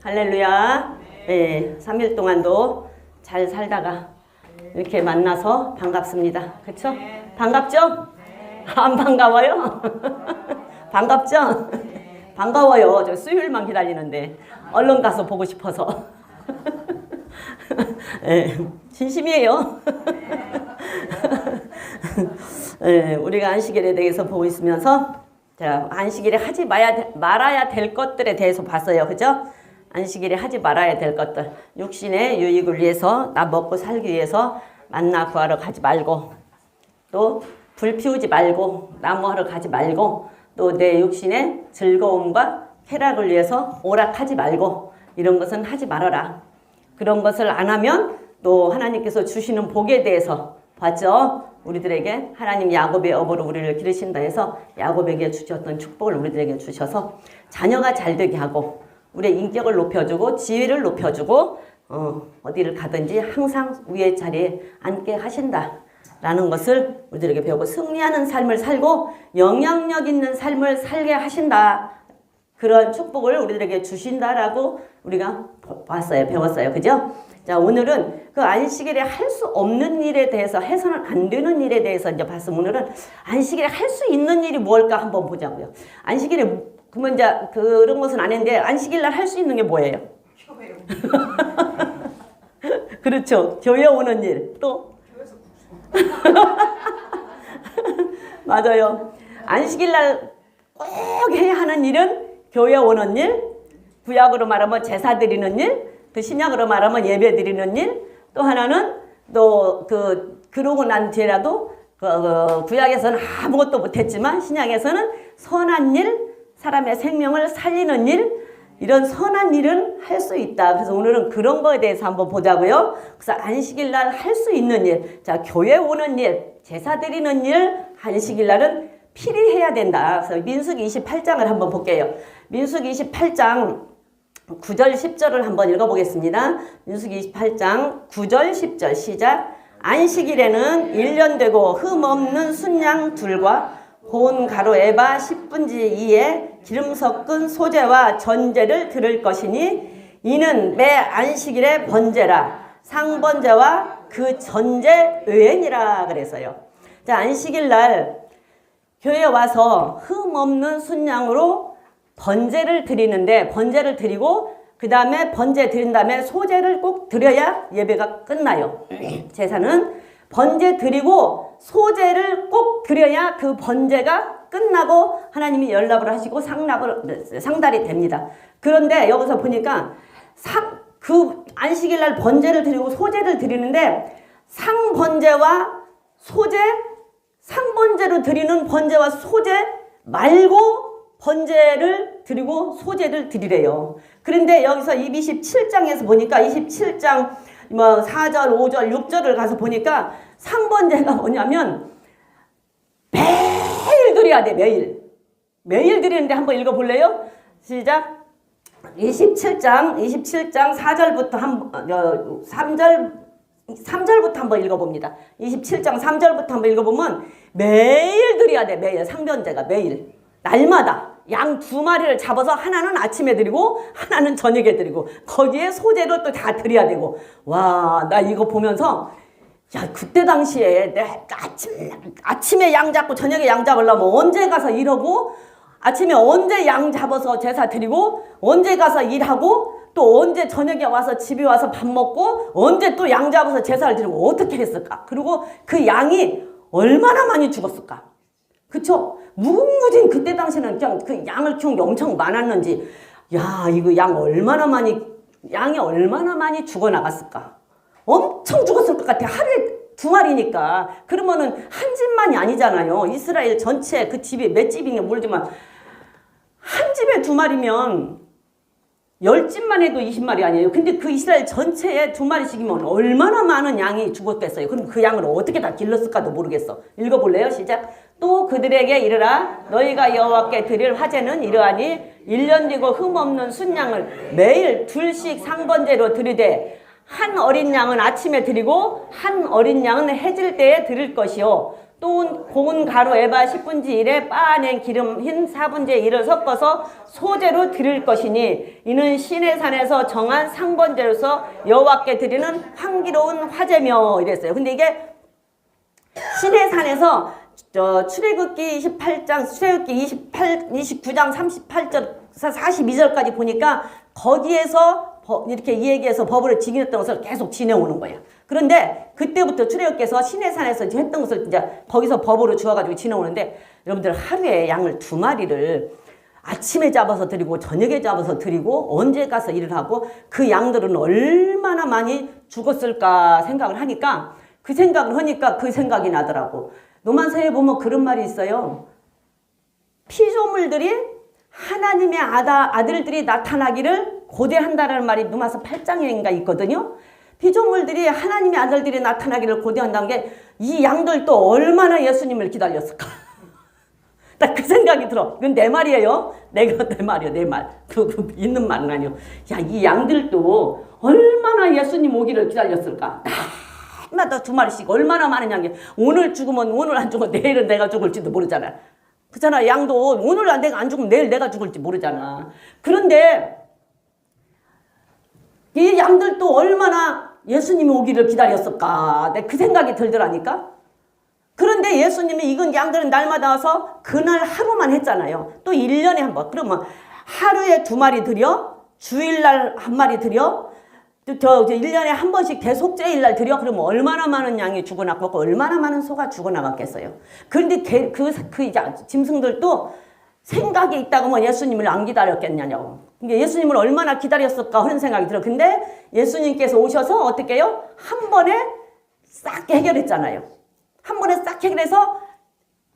할렐루야. 네, 3일 동안도 잘 살다가 이렇게 만나서 반갑습니다. 그쵸? 반갑죠? 안 반가워요? 반갑죠? 반가워요. 저 수요일만 기다리는데 얼른 가서 보고 싶어서. 네, 진심이에요. 네, 우리가 안식일에 대해서 보고 있으면서 자, 안식일에 하지 말아야 될 것들에 대해서 봤어요. 그죠? 안식일에 하지 말아야 될 것들. 육신의 유익을 위해서, 나 먹고 살기 위해서 만나 구하러 가지 말고, 또 불 피우지 말고, 나무하러 가지 말고, 또 내 육신의 즐거움과 쾌락을 위해서 오락하지 말고, 이런 것은 하지 말아라. 그런 것을 안 하면 또 하나님께서 주시는 복에 대해서 봤죠? 우리들에게 하나님 야곱의 업으로 우리를 기르신다 해서 야곱에게 주셨던 축복을 우리들에게 주셔서 자녀가 잘 되게 하고 우리의 인격을 높여주고 지위를 높여주고 어디를 가든지 항상 위의 자리에 앉게 하신다라는 것을 우리들에게 배우고 승리하는 삶을 살고 영향력 있는 삶을 살게 하신다. 그런 축복을 우리들에게 주신다라고 우리가 봤어요. 배웠어요. 그죠? 자, 오늘은 그 안식일에 할 수 없는 일에 대해서 해서는 안 되는 일에 대해서 이제 봤으면 오늘은 안식일에 할 수 있는 일이 뭘까 한번 보자고요. 안식일에 그러면 이제 그런 것은 아닌데 안식일 날 할 수 있는 게 뭐예요? 교회 그렇죠. 교회 오는 일. 또 맞아요. 안식일 날 꼭 해야 하는 일은 교회 오는 일, 구약으로 말하면 제사 드리는 일, 그 신약으로 말하면 예배 드리는 일, 또 하나는 또 그러고 난 뒤에라도 구약에서는 아무것도 못했지만 신약에서는 선한 일, 사람의 생명을 살리는 일, 이런 선한 일은 할 수 있다. 그래서 오늘은 그런 거에 대해서 한번 보자고요. 그래서 안식일 날 할 수 있는 일, 자, 교회 오는 일, 제사 드리는 일, 안식일 날은 필히 해야 된다. 그래서 민수기 28장을 한번 볼게요. 민수기 28장 9절 10절을 한번 읽어보겠습니다. 민수기 28장 9절 10절 시작. 안식일에는 1년 되고 흠없는 순양 둘과 고운 가루 에바 10분지 2에 기름 섞은 소제와 전제를 드릴 것이니 이는 매 안식일의 번제라 상번제와 그 전제 외엔이라 그래서요. 자, 안식일 날 교회에 와서 흠없는 순양으로 번제를 드리는데 번제를 드리고 그 다음에 번제 드린 다음에 소제를 꼭 드려야 예배가 끝나요. 제사는 번제 드리고 소제를 꼭 드려야 그 번제가 끝나고 하나님이 연락을 하시고 상달이 됩니다. 그런데 여기서 보니까 그 안식일 날 번제를 드리고 소제를 드리는데 상번제와 소제, 상번제로 드리는 번제와 소제 말고 번제를 드리고 소제를 드리래요. 그런데 여기서 27장에서 보니까 27장 4절, 5절, 6절을 가서 보니까 상번제가 뭐냐면 매일 드려야 돼. 매일 드리는데 한번 읽어볼래요? 시작. 27장 4절부터 3절부터 한번 읽어봅니다. 27장 3절부터 한번 읽어보면 매일 드려야 돼. 매일 상번제가 매일 날마다 양 2마리를 잡아서 하나는 아침에 드리고 하나는 저녁에 드리고 거기에 소제로 또 다 드려야 되고 와, 나 이거 보면서 야, 그때 당시에 내 아침에 양 잡고 저녁에 양 잡으려면 언제 가서 일하고 아침에 언제 양 잡아서 제사 드리고 언제 가서 일하고 또 언제 저녁에 와서 집에 와서 밥 먹고 언제 또 양 잡아서 제사를 드리고 어떻게 했을까? 그리고 그 양이 얼마나 많이 죽었을까? 그쵸? 무궁무진 그때 당시에는 그냥 그 양을 키운 게 엄청 많았는지 야, 이거 양이 얼마나 많이 죽어나갔을까? 엄청 죽었을 것 같아. 하루에 2마리니까. 그러면은 한 집만이 아니잖아요. 이스라엘 전체 그 집이 몇 집이냐 모르지만 한 집에 2마리면 10집만 해도 20마리 아니에요. 근데 그 이스라엘 전체에 2마리씩이면 얼마나 많은 양이 죽었겠어요. 그럼 그 양을 어떻게 다 길렀을까도 모르겠어. 읽어볼래요? 시작. 또 그들에게 이르라. 너희가 여호와께 드릴 화제는 이러하니 1년 되고 흠없는 순양을 매일 2씩 상번제로 드리되 한 어린 양은 아침에 드리고 한 어린 양은 해질 때에 드릴 것이요 또 고운 가루 에바 10분지 1에 빻아낸 기름 흰 4분지 1을 섞어서 소재로 드릴 것이니 이는 시내 산에서 정한 상번제로서 여호와께 드리는 향기로운 화제며 이랬어요. 근데 이게 시내 산에서 출애굽기 28장, 출애굽기 29장 38절, 42절까지 보니까 거기에서 이렇게 이 얘기해서 법을 지켰던 것을 계속 지내오는 거예요. 그런데 그때부터 출애굽께서 시내산에서 했던 것을 이제 거기서 법으로 주어가지고 지내오는데 여러분들 하루에 양을 2마리를 아침에 잡아서 드리고 저녁에 잡아서 드리고 언제 가서 일을 하고 그 양들은 얼마나 많이 죽었을까 생각을 하니까 그 생각이 나더라고. 노만서에 보면 그런 말이 있어요. 피조물들이 하나님의 아들들이 나타나기를 고대한다라는 말이 누가서 8장인가 있거든요. 피조물들이 하나님의 아들들이 나타나기를 고대한다는 게 이 양들도 얼마나 예수님을 기다렸을까. 딱 그 생각이 들어. 이건 내 말이에요. 내 말이에요. 내 말. 있는 말은 아니요. 야, 이 양들도 얼마나 예수님 오기를 기다렸을까. 날마다 2마리씩 얼마나 많은 양이. 오늘 죽으면 오늘 안 죽으면 내일은 내가 죽을지도 모르잖아. 그렇잖아. 양도 오늘 내가 안 죽으면 내일 내가 죽을지 모르잖아. 그런데 이 양들도 얼마나 예수님이 오기를 기다렸을까. 그 생각이 들더라니까. 그런데 예수님이 이건 양들은 날마다 와서 그날 하루만 했잖아요. 또 1년에 한 번. 그러면 하루에 2마리 드려? 주일날 1마리 드려? 또 1년에 한 번씩 계속 제일날 드려? 그러면 얼마나 많은 양이 죽어나갔고 얼마나 많은 소가 죽어나갔겠어요. 그런데 짐승들도 생각이 있다고 하면 예수님을 안 기다렸겠냐고. 예수님을 얼마나 기다렸을까 하는 생각이 들어. 근데 예수님께서 오셔서 어떻게 해요? 한 번에 싹 해결했잖아요. 한 번에 싹 해결해서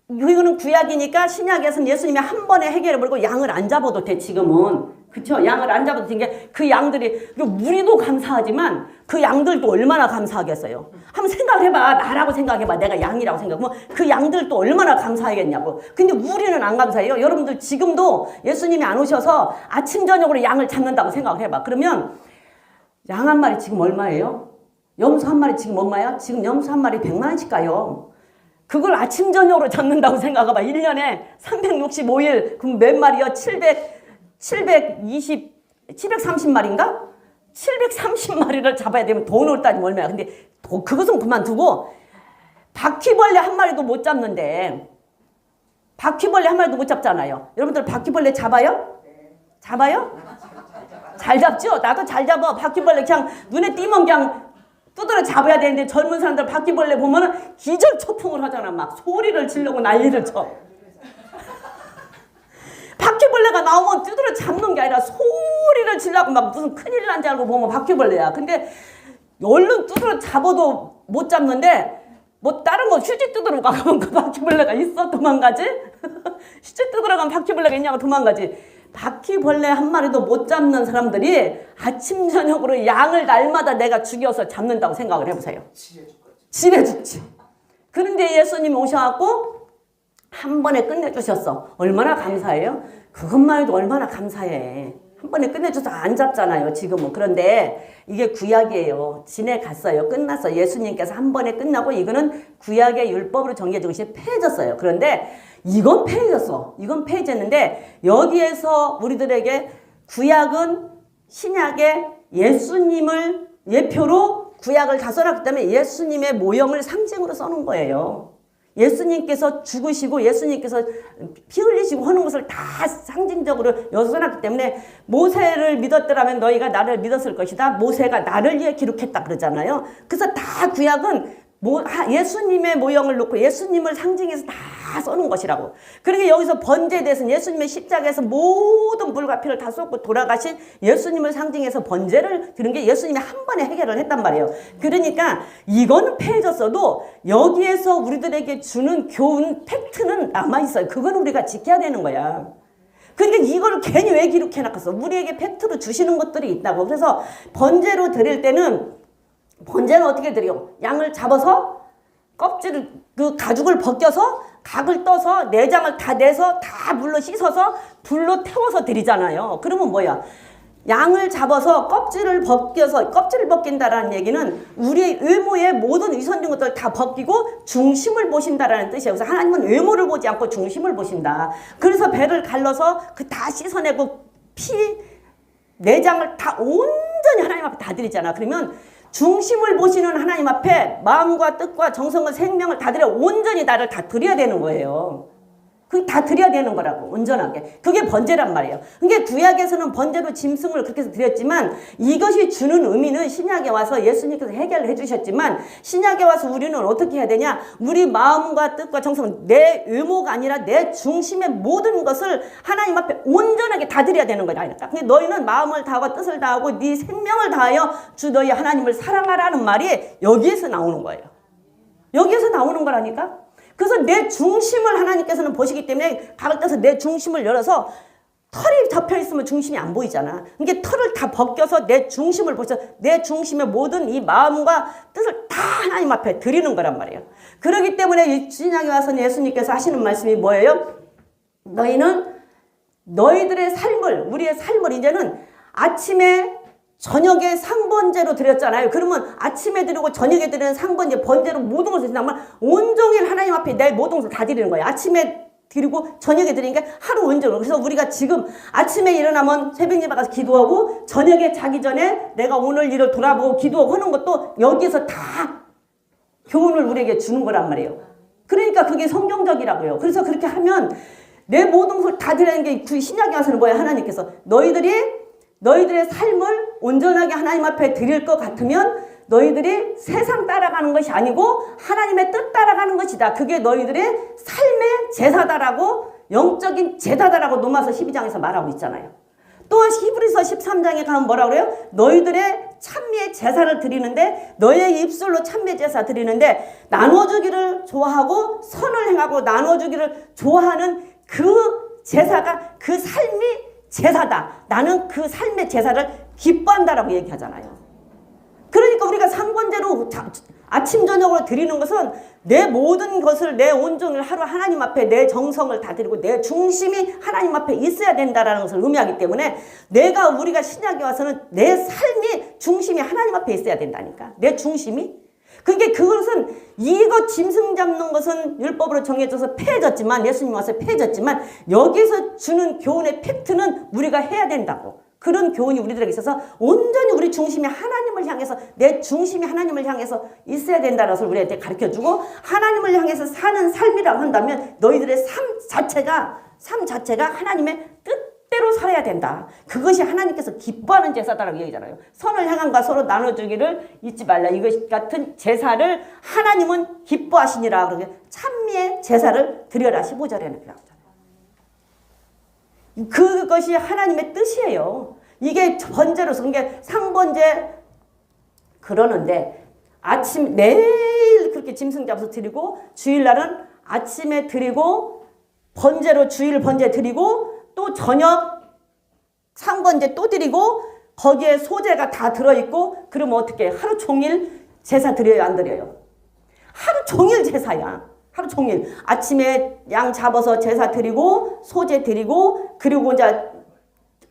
이거는 구약이니까 신약에서는 예수님이 한 번에 해결해버리고 양을 안 잡아도 돼 지금은. 그쵸? 양을 안 잡아도 된 게 그 양들이 우리도 감사하지만 그 양들도 얼마나 감사하겠어요. 한번 생각을 해봐. 나라고 생각해봐. 내가 양이라고 생각하면 그 양들도 얼마나 감사하겠냐고. 근데 우리는 안 감사해요. 여러분들 지금도 예수님이 안 오셔서 아침 저녁으로 양을 잡는다고 생각을 해봐. 그러면 양 한 마리 지금 얼마예요? 염소 한 마리 지금 얼마야? 지금 염소 한 마리 100만 원씩 가요. 그걸 아침 저녁으로 잡는다고 생각해봐. 1년에 365일 그럼 몇 마리요? 730마리인가? 730마리를 잡아야 되면 돈을 따지면 얼마야. 근데 그것은 그만두고 바퀴벌레 한 마리도 못 잡는데 바퀴벌레 한 마리도 못 잡잖아요. 여러분들 바퀴벌레 잡아요? 잡아요? 잘 잡죠? 나도 잘 잡아. 바퀴벌레 그냥 눈에 띄면 그냥 두드려 잡아야 되는데 젊은 사람들 바퀴벌레 보면은 기절초풍을 하잖아. 막 소리를 지르고 난리를 쳐. 바퀴벌레가 나오면 두드려 잡는 게 아니라 소리를 지르고 막 무슨 큰일 난 줄 알고 보면 바퀴벌레야. 근데 얼른 두드려 잡아도 못 잡는데 뭐 다른 거 휴지 뜯으러 가면 그 바퀴벌레가 있어? 도망가지? 휴지 뜯으러 가면 바퀴벌레가 있냐고 도망가지. 바퀴벌레 한 마리도 못 잡는 사람들이 아침 저녁으로 양을 날마다 내가 죽여서 잡는다고 생각을 해보세요. 지레 죽지. 그런데 예수님이 오셔갖고 한 번에 끝내주셨어. 얼마나 감사해요? 그것만 해도 얼마나 감사해. 한 번에 끝내줘서 안 잡잖아요 지금은. 그런데 이게 구약이에요. 지내갔어요. 끝났어. 예수님께서 한 번에 끝나고 이거는 구약의 율법으로 정해진 것이 폐해졌어요. 그런데 이건 폐해졌어. 이건 폐해졌는데 여기에서 우리들에게 구약은 신약의 예수님을 예표로 구약을 다 써놨기 때문에 예수님의 모형을 상징으로 써놓은 거예요. 예수님께서 죽으시고 예수님께서 피 흘리시고 하는 것을 다 상징적으로 여기서 써놨기 때문에 모세를 믿었더라면 너희가 나를 믿었을 것이다. 모세가 나를 위해 기록했다 그러잖아요. 그래서 다 구약은 예수님의 모형을 놓고 예수님을 상징해서 다 써놓은 것이라고. 그러니까 여기서 번제에 대해서는 예수님의 십자가에서 모든 물과 피를 다 쏟고 돌아가신 예수님을 상징해서 번제를 드는 게 예수님이 한 번에 해결을 했단 말이에요. 그러니까 이거는 폐해졌어도 여기에서 우리들에게 주는 교훈, 팩트는 남아있어요. 그건 우리가 지켜야 되는 거야. 그러니까 이걸 괜히 왜 기록해놨겠어. 우리에게 팩트로 주시는 것들이 있다고. 그래서 번제로 드릴 때는 번제는 어떻게 드려? 양을 잡아서 껍질을 그 가죽을 벗겨서 각을 떠서 내장을 다 내서 다 물로 씻어서 불로 태워서 드리잖아요. 그러면 뭐야? 양을 잡아서 껍질을 벗겨서, 껍질을 벗긴다라는 얘기는 우리의 외모의 모든 위선적인 것들을 다 벗기고 중심을 보신다라는 뜻이에요. 그래서 하나님은 외모를 보지 않고 중심을 보신다. 그래서 배를 갈라서 그 다 씻어내고 피, 내장을 다 온전히 하나님 앞에 다 드리잖아. 그러면 중심을 보시는 하나님 앞에 마음과 뜻과 정성과 생명을 다 드려 온전히 나를 다 드려야 되는 거예요. 그 다 드려야 되는 거라고, 온전하게. 그게 번제란 말이에요. 그게 구약에서는 번제로 짐승을 그렇게 해서 드렸지만 이것이 주는 의미는 신약에 와서 예수님께서 해결을 해주셨지만 신약에 와서 우리는 어떻게 해야 되냐? 우리 마음과 뜻과 정성, 내 의모가 아니라 내 중심의 모든 것을 하나님 앞에 온전하게 다 드려야 되는 거다. 근데 너희는 마음을 다하고 뜻을 다하고 네 생명을 다하여 주 너희 하나님을 사랑하라는 말이 여기에서 나오는 거예요. 여기에서 나오는 거라니까. 그래서 내 중심을 하나님께서는 보시기 때문에 각을 떼서 내 중심을 열어서 털이 덮여 있으면 중심이 안 보이잖아. 그러니까 털을 다 벗겨서 내 중심을 보셔서 내 중심의 모든 이 마음과 뜻을 다 하나님 앞에 드리는 거란 말이에요. 그렇기 때문에 신약에 와서 예수님께서 하시는 말씀이 뭐예요? 너희는 너희들의 삶을, 우리의 삶을 이제는 아침에 저녁에 상번제로 드렸잖아요. 그러면 아침에 드리고 저녁에 드리는 상번제, 번제로 모든 것을 드린다면 온종일 하나님 앞에 내 모든 것을 다 드리는 거예요. 아침에 드리고 저녁에 드리는 게 하루 온종일. 그래서 우리가 지금 아침에 일어나면 새벽 예배 가서 기도하고 저녁에 자기 전에 내가 오늘 일을 돌아보고 기도하고 하는 것도 여기에서 다 교훈을 우리에게 주는 거란 말이에요. 그러니까 그게 성경적이라고요. 그래서 그렇게 하면 내 모든 것을 다 드리는 게 그 신약에 와서는 뭐예요? 하나님께서 너희들의 삶을 온전하게 하나님 앞에 드릴 것 같으면 너희들이 세상 따라가는 것이 아니고 하나님의 뜻 따라가는 것이다. 그게 너희들의 삶의 제사다라고, 영적인 제사다라고 로마서 12장에서 말하고 있잖아요. 또 히브리서 13장에 가면 뭐라고 그래요? 너희들의 찬미의 제사를 드리는데, 너희의 입술로 찬미의 제사 드리는데 나눠주기를 좋아하고 선을 행하고 나눠주기를 좋아하는 그 제사가, 그 삶이 제사다. 나는 그 삶의 제사를 기뻐한다라고 얘기하잖아요. 그러니까 우리가 상번제로 아침 저녁으로 드리는 것은 내 모든 것을, 내 온종일 하루 하나님 앞에 내 정성을 다 드리고 내 중심이 하나님 앞에 있어야 된다라는 것을 의미하기 때문에 우리가 신약에 와서는 내 삶이 중심이 하나님 앞에 있어야 된다니까. 내 중심이. 그러니까 그것은 이것 짐승 잡는 것은 율법으로 정해져서 폐해졌지만, 예수님 와서 폐해졌지만 여기서 주는 교훈의 팩트는 우리가 해야 된다고. 그런 교훈이 우리들에게 있어서 온전히 우리 중심이 하나님을 향해서, 내 중심이 하나님을 향해서 있어야 된다는 것을 우리한테 가르쳐주고, 하나님을 향해서 사는 삶이라고 한다면 너희들의 삶 자체가 하나님의 뜻대로 살아야 된다. 그것이 하나님께서 기뻐하는 제사다라고 얘기잖아요. 선을 행함과 서로 나눠주기를 잊지 말라. 이것 같은 제사를 하나님은 기뻐하시니라. 그러게 찬미의 제사를 드려라. 15절에는 그렇게 나오잖아요. 그것이 하나님의 뜻이에요. 이게 번제로서, 그게 상번제 그러는데 매일 그렇게 짐승 잡아서 드리고, 주일날은 아침에 드리고, 번제로 주일 번제 드리고, 또 저녁 상번제 또 드리고, 거기에 소제가 다 들어있고, 그러면 어떻게 하루 종일 제사 드려요, 안 드려요? 하루 종일 제사야. 하루 종일 아침에 양 잡아서 제사 드리고 소제 드리고, 그리고 이제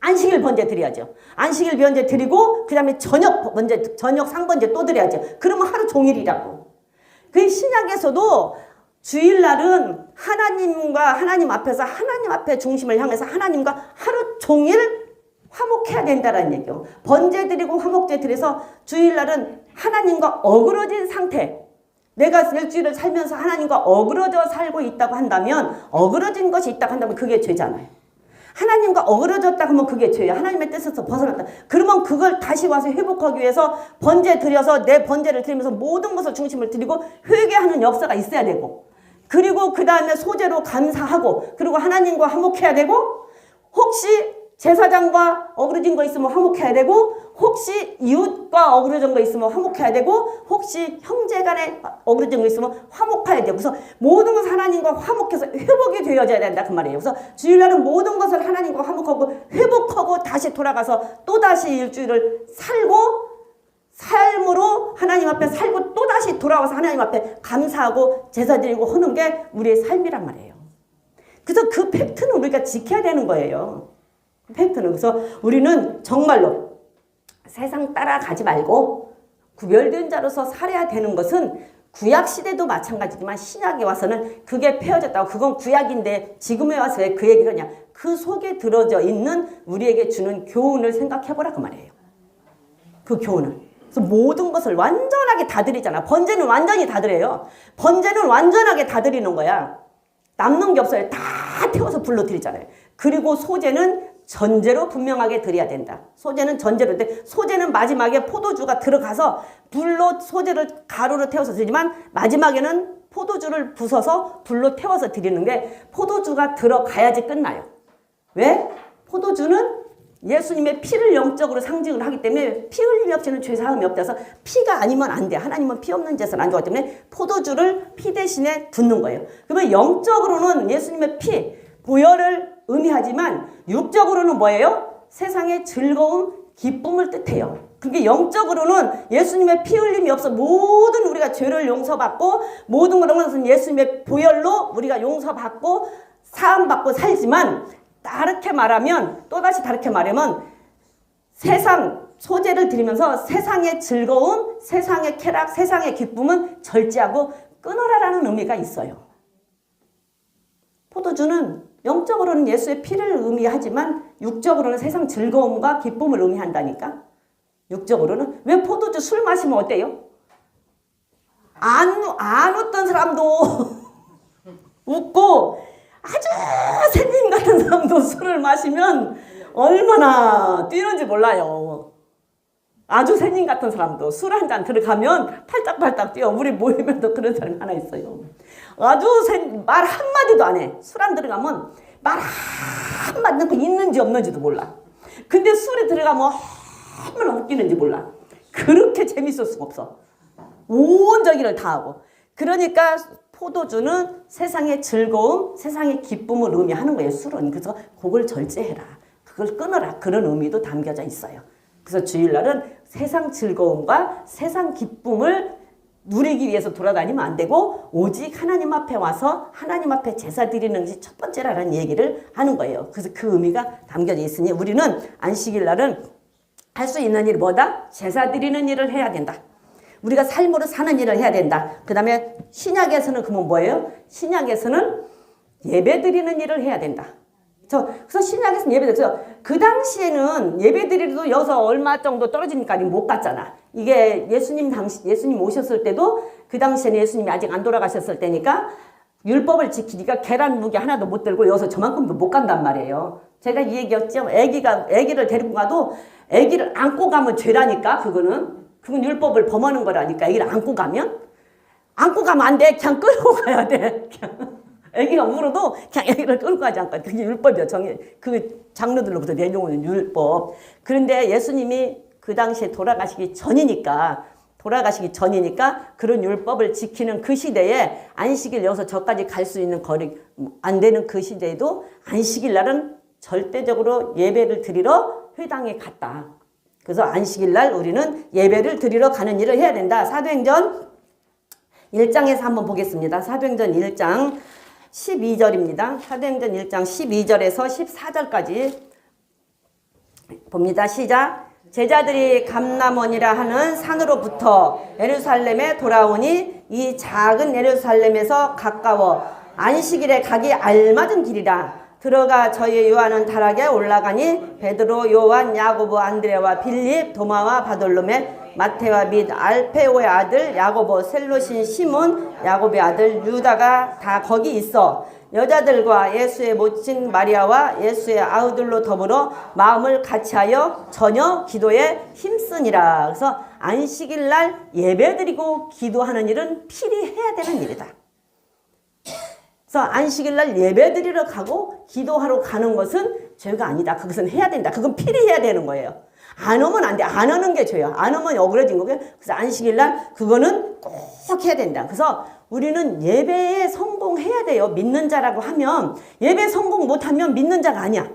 안식일 번제 드려야죠. 안식일 번제 드리고 그 다음에 저녁 상번제 또 드려야죠. 그러면 하루 종일이라고. 그 신약에서도 주일날은 하나님 앞에서 하나님 앞에 중심을 향해서 하나님과 하루 종일 화목해야 된다는 얘기요. 번제 드리고 화목제 드려서 주일날은 하나님과 어그러진 상태, 내가 일주일을 살면서 하나님과 어그러져 살고 있다고 한다면, 어그러진 것이 있다고 한다면 그게 죄잖아요. 하나님과 어그러졌다고 하면 그게 죄예요. 하나님의 뜻에서 벗어났다. 그러면 그걸 다시 와서 회복하기 위해서 번제 드려서 내 번제를 드리면서 모든 것을 중심을 드리고 회개하는 역사가 있어야 되고, 그리고 그 다음에 소제로 감사하고, 그리고 하나님과 화목해야 되고, 혹시 제사장과 어그러진 거 있으면 화목해야 되고, 혹시 이웃과 어그러진 거 있으면 화목해야 되고, 혹시 형제간에 어그러진 거 있으면 화목해야 되고, 그래서 모든 것을 하나님과 화목해서 회복이 되어져야 된다 그 말이에요. 그래서 주일날은 모든 것을 하나님과 화목하고 회복하고 다시 돌아가서 또다시 일주일을 살고, 삶으로 하나님 앞에 살고 또다시 돌아와서 하나님 앞에 감사하고 제사 드리고 하는 게 우리의 삶이란 말이에요. 그래서 그 팩트는 우리가 지켜야 되는 거예요. 팩트는. 그래서 우리는 정말로 세상 따라가지 말고 구별된 자로서 살아야 되는 것은 구약 시대도 마찬가지지만 신약에 와서는 그게 폐허졌다고. 그건 구약인데 지금에 와서 왜 그 얘기를 하냐. 그 속에 들어져 있는 우리에게 주는 교훈을 생각해보라 그 말이에요. 그 교훈을. 그래서 모든 것을 완전하게 다 드리잖아. 번제는 완전히 다 드려요. 번제는 완전하게 다 드리는 거야. 남는 게 없어요. 다 태워서 불로 드리잖아요. 그리고 소제는 전제로 분명하게 드려야 된다. 소제는 전제로. 소제는 마지막에 포도주가 들어가서 불로 소제를 가루로 태워서 드리지만 마지막에는 포도주를 부숴서 불로 태워서 드리는 게 포도주가 들어가야지 끝나요. 왜? 포도주는 예수님의 피를 영적으로 상징을 하기 때문에 피 흘림이 없이는 죄 사함이 없다서 피가 아니면 안 돼. 하나님은 피 없는 제사는 안 좋아하기 때문에 포도주를 피 대신에 붓는 거예요. 그러면 영적으로는 예수님의 피, 보혈을 의미하지만 육적으로는 뭐예요? 세상의 즐거움, 기쁨을 뜻해요. 그게 영적으로는 예수님의 피 흘림이 없어 모든 우리가 죄를 용서받고 모든 것은 예수님의 보혈로 우리가 용서받고 사함받고 살지만 다르게 말하면 또다시 다르게 말하면 세상 소재를 드리면서 세상의 즐거움, 세상의 쾌락, 세상의 기쁨은 절제하고 끊어라라는 의미가 있어요. 포도주는 영적으로는 예수의 피를 의미하지만 육적으로는 세상 즐거움과 기쁨을 의미한다니까. 육적으로는. 왜 포도주 술 마시면 어때요? 안 웃던 사람도 웃고 아주 샌님 같은 사람도 술을 마시면 얼마나 뛰는지 몰라요. 아주 샌님 같은 사람도 술 한 잔 들어가면 팔딱팔딱 뛰어. 우리 모임에도 그런 사람이 하나 있어요. 아주 말 한마디도 안 해. 술 안 들어가면 말 한마디도 있는지 없는지도 몰라. 근데 술에 들어가면 얼마나 웃기는지 몰라. 그렇게 재밌을 수가 없어. 온 저기를 다 하고. 그러니까 포도주는 세상의 즐거움, 세상의 기쁨을 의미하는 거예요. 술은. 그래서 그걸 절제해라. 그걸 끊어라. 그런 의미도 담겨져 있어요. 그래서 주일날은 세상 즐거움과 세상 기쁨을 누리기 위해서 돌아다니면 안 되고 오직 하나님 앞에 와서 하나님 앞에 제사 드리는 것이 첫 번째라는 얘기를 하는 거예요. 그래서 그 의미가 담겨져 있으니 우리는 안식일 날은 할 수 있는 일이 뭐다? 제사 드리는 일을 해야 된다. 우리가 삶으로 사는 일을 해야 된다. 그 다음에 신약에서는 그러면 뭐예요? 신약에서는 예배 드리는 일을 해야 된다. 그래서 신약에서는 예배 드려서 그 당시에는 예배 드리도 여기서 얼마 정도 떨어지니까 못 갔잖아. 이게 예수님 오셨을 때도 그 당시에는 예수님이 아직 안 돌아가셨을 때니까 율법을 지키니까 계란 무게 하나도 못 들고 여기서 저만큼도 못 간단 말이에요. 제가 이 얘기였죠. 애기를 데리고 가도 애기를 안고 가면 죄라니까. 그건 율법을 범하는 거라니까. 애기를 안고 가면 안 돼. 그냥 끌고 가야 돼. 애기가 울어도 그냥 애기를 끌고 가지 않고. 그게 율법이야. 그 장로들로부터 내려오는 율법. 그런데 예수님이 그 당시에 돌아가시기 전이니까 그런 율법을 지키는 그 시대에 안식일 여기서 저까지 갈 수 있는 거리 안 되는 그 시대에도 안식일 날은 절대적으로 예배를 드리러 회당에 갔다. 그래서 안식일 날 우리는 예배를 드리러 가는 일을 해야 된다. 사도행전 1장에서 한번 보겠습니다. 사도행전 1장 12절입니다. 사도행전 1장 12절에서 14절까지 봅니다. 시작. 제자들이 감람원이라 하는 산으로부터 예루살렘에 돌아오니 이 작은 예루살렘에서 가까워 안식일에 가기 알맞은 길이라. 들어가 저희 요한은 다락에 올라가니 베드로, 요한, 야고보, 안드레와 빌립, 도마와 바돌로메, 마테와 및 알페오의 아들 야고보, 셀로신 시몬, 야고보의 아들 유다가 다 거기 있어 여자들과 예수의 모친 마리아와 예수의 아우들로 더불어 마음을 같이하여 전혀 기도에 힘쓰니라. 그래서 안식일 날 예배드리고 기도하는 일은 필히 해야 되는 일이다. 그래서 안식일 날 예배드리러 가고 기도하러 가는 것은 죄가 아니다. 그것은 해야 된다. 그건 필히 해야 되는 거예요. 안 오면 안 돼. 안 하는 게 죄야. 안 오면 억울해진 거고요. 그래서 안식일 날 그거는 꼭 해야 된다. 그래서 우리는 예배에 성공해야 돼요. 믿는 자라고 하면 예배 성공 못하면 믿는 자가 아니야.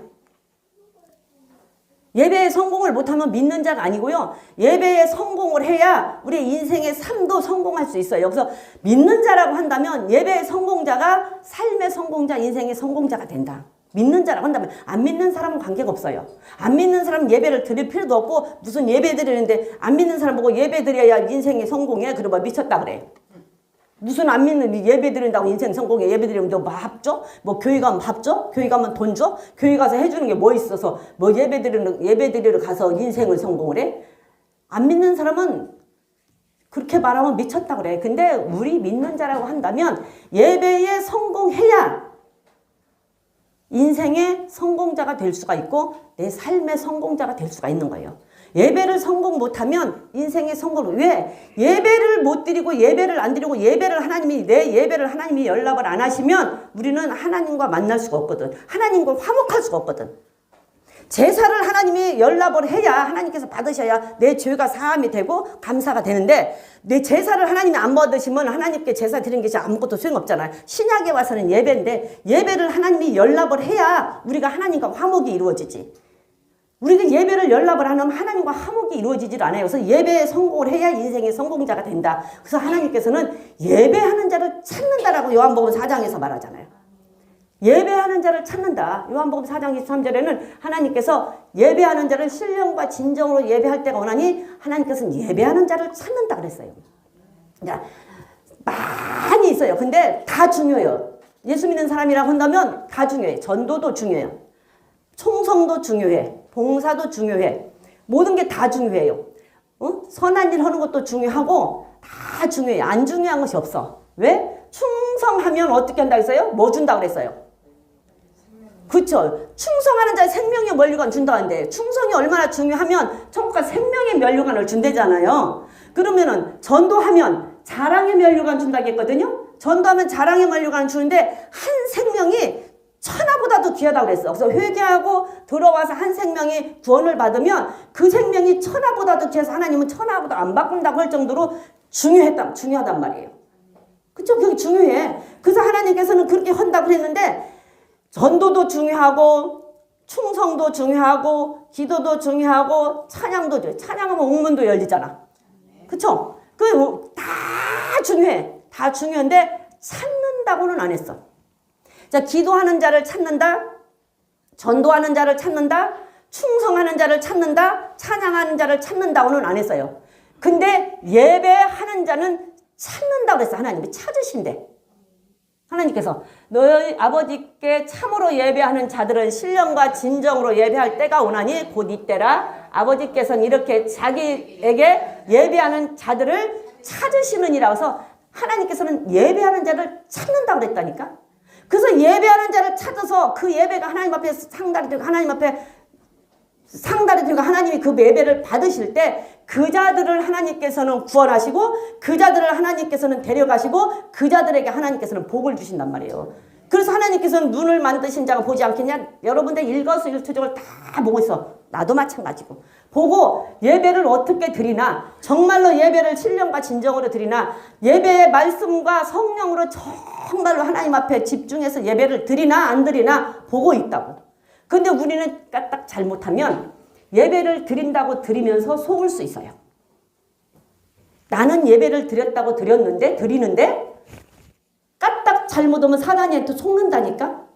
예배에 성공을 못하면 믿는 자가 아니고요. 예배에 성공을 해야 우리 인생의 삶도 성공할 수 있어요. 여기서 믿는 자라고 한다면 예배의 성공자가 삶의 성공자, 인생의 성공자가 된다. 믿는 자라고 한다면 안 믿는 사람은 관계가 없어요. 안 믿는 사람은 예배를 드릴 필요도 없고 무슨 예배 드리는데 안 믿는 사람 보고 예배 드려야 인생이 성공해? 그러면 미쳤다 그래. 무슨 안 믿는 예배 드린다고 인생 성공해? 예배 드리면 너 뭐 합줘? 뭐 교회 가면 밥 줘? 교회 가면 돈 줘? 교회 가서 해주는 게 뭐 있어서 뭐 예배 드리러 가서 인생을 성공을 해? 안 믿는 사람은 그렇게 말하면 미쳤다 그래. 근데 우리 믿는 자라고 한다면 예배에 성공해야 인생의 성공자가 될 수가 있고 내 삶의 성공자가 될 수가 있는 거예요. 예배를 성공 못하면 인생의 성공을 왜? 예배를 못 드리고 예배를 안 드리고 예배를 내 예배를 하나님이 연락을 안 하시면 우리는 하나님과 만날 수가 없거든. 하나님과 화목할 수가 없거든. 제사를 하나님이 연락을 해야 하나님께서 받으셔야 내 죄가 사함이 되고 감사가 되는데 내 제사를 하나님이 안 받으시면 하나님께 제사 드리는 것이 아무것도 소용없잖아요. 신약에 와서는 예배인데 예배를 하나님이 연락을 해야 우리가 하나님과 화목이 이루어지지. 우리가 예배를 연락을 하면 하나님과 화목이 이루어지질 않아요. 그래서 예배에 성공을 해야 인생의 성공자가 된다. 그래서 하나님께서는 예배하는 자를 찾는다라고 요한복음 4장에서 말하잖아요. 예배하는 자를 찾는다. 요한복음 4장 23절에는 하나님께서 예배하는 자를 신령과 진정으로 예배할 때가 오나니 하나님께서는 예배하는 자를 찾는다 그랬어요. 그러니까 많이 있어요. 근데 다 중요해요. 예수 믿는 사람이라고 한다면 다 중요해. 전도도 중요해요. 총성도 중요해. 봉사도 중요해. 모든 게 다 중요해요. 선한 일 하는 것도 중요하고 다 중요해. 안 중요한 것이 없어. 왜? 충성하면 어떻게 한다 했어요? 뭐 준다 그랬어요? 그렇죠. 충성하는 자의 생명의 면류관 준다는데 충성이 얼마나 중요하면 천국과 생명의 면류관을 준대잖아요. 그러면은 전도하면 자랑의 면류관 준다겠거든요. 전도하면 자랑의 면류관을 주는데 한 생명이 천하보다도 귀하다고 그랬어. 그래서 회개하고 들어와서 한 생명이 구원을 받으면 그 생명이 천하보다도 귀해서 하나님은 천하보다 안 바꾼다고 할 정도로 중요하단 말이에요. 그쵸? 그게 중요해. 그래서 하나님께서는 그렇게 한다고 했는데 전도도 중요하고 충성도 중요하고 기도도 중요하고 찬양도 중요해. 찬양하면 옥문도 열리잖아. 그쵸? 다 중요해. 다 중요한데 찾는다고는 안 했어. 자, 기도하는 자를 찾는다. 전도하는 자를 찾는다. 충성하는 자를 찾는다. 찬양하는 자를 찾는다고는 안 했어요. 근데 예배하는 자는 찾는다고 그랬어. 하나님이 찾으신대. 하나님께서 너희 아버지께 참으로 예배하는 자들은 신령과 진정으로 예배할 때가 오나니 곧 이때라. 아버지께서는 이렇게 자기에게 예배하는 자들을 찾으시느니라. 그래서 하나님께서는 예배하는 자를 찾는다고 그랬다니까. 그래서 예배하는 자를 찾아서 그 예배가 하나님 앞에 상달이 되고 하나님 앞에 상달이 되고 하나님이 그 예배를 받으실 때 그 자들을 하나님께서는 구원하시고 그 자들을 하나님께서는 데려가시고 그 자들에게 하나님께서는 복을 주신단 말이에요. 그래서 하나님께서는 눈을 만드신 자가 보지 않겠냐? 여러분들 일거수일투족을 다 보고 있어. 나도 마찬가지고. 보고 예배를 어떻게 드리나, 정말로 예배를 신령과 진정으로 드리나, 예배의 말씀과 성령으로 정말로 하나님 앞에 집중해서 예배를 드리나 안 드리나 보고 있다고. 근데 우리는 까딱 잘못하면 예배를 드린다고 드리면서 속을 수 있어요. 나는 예배를 드리는데 까딱 잘못하면 사단이한테 속는다니까.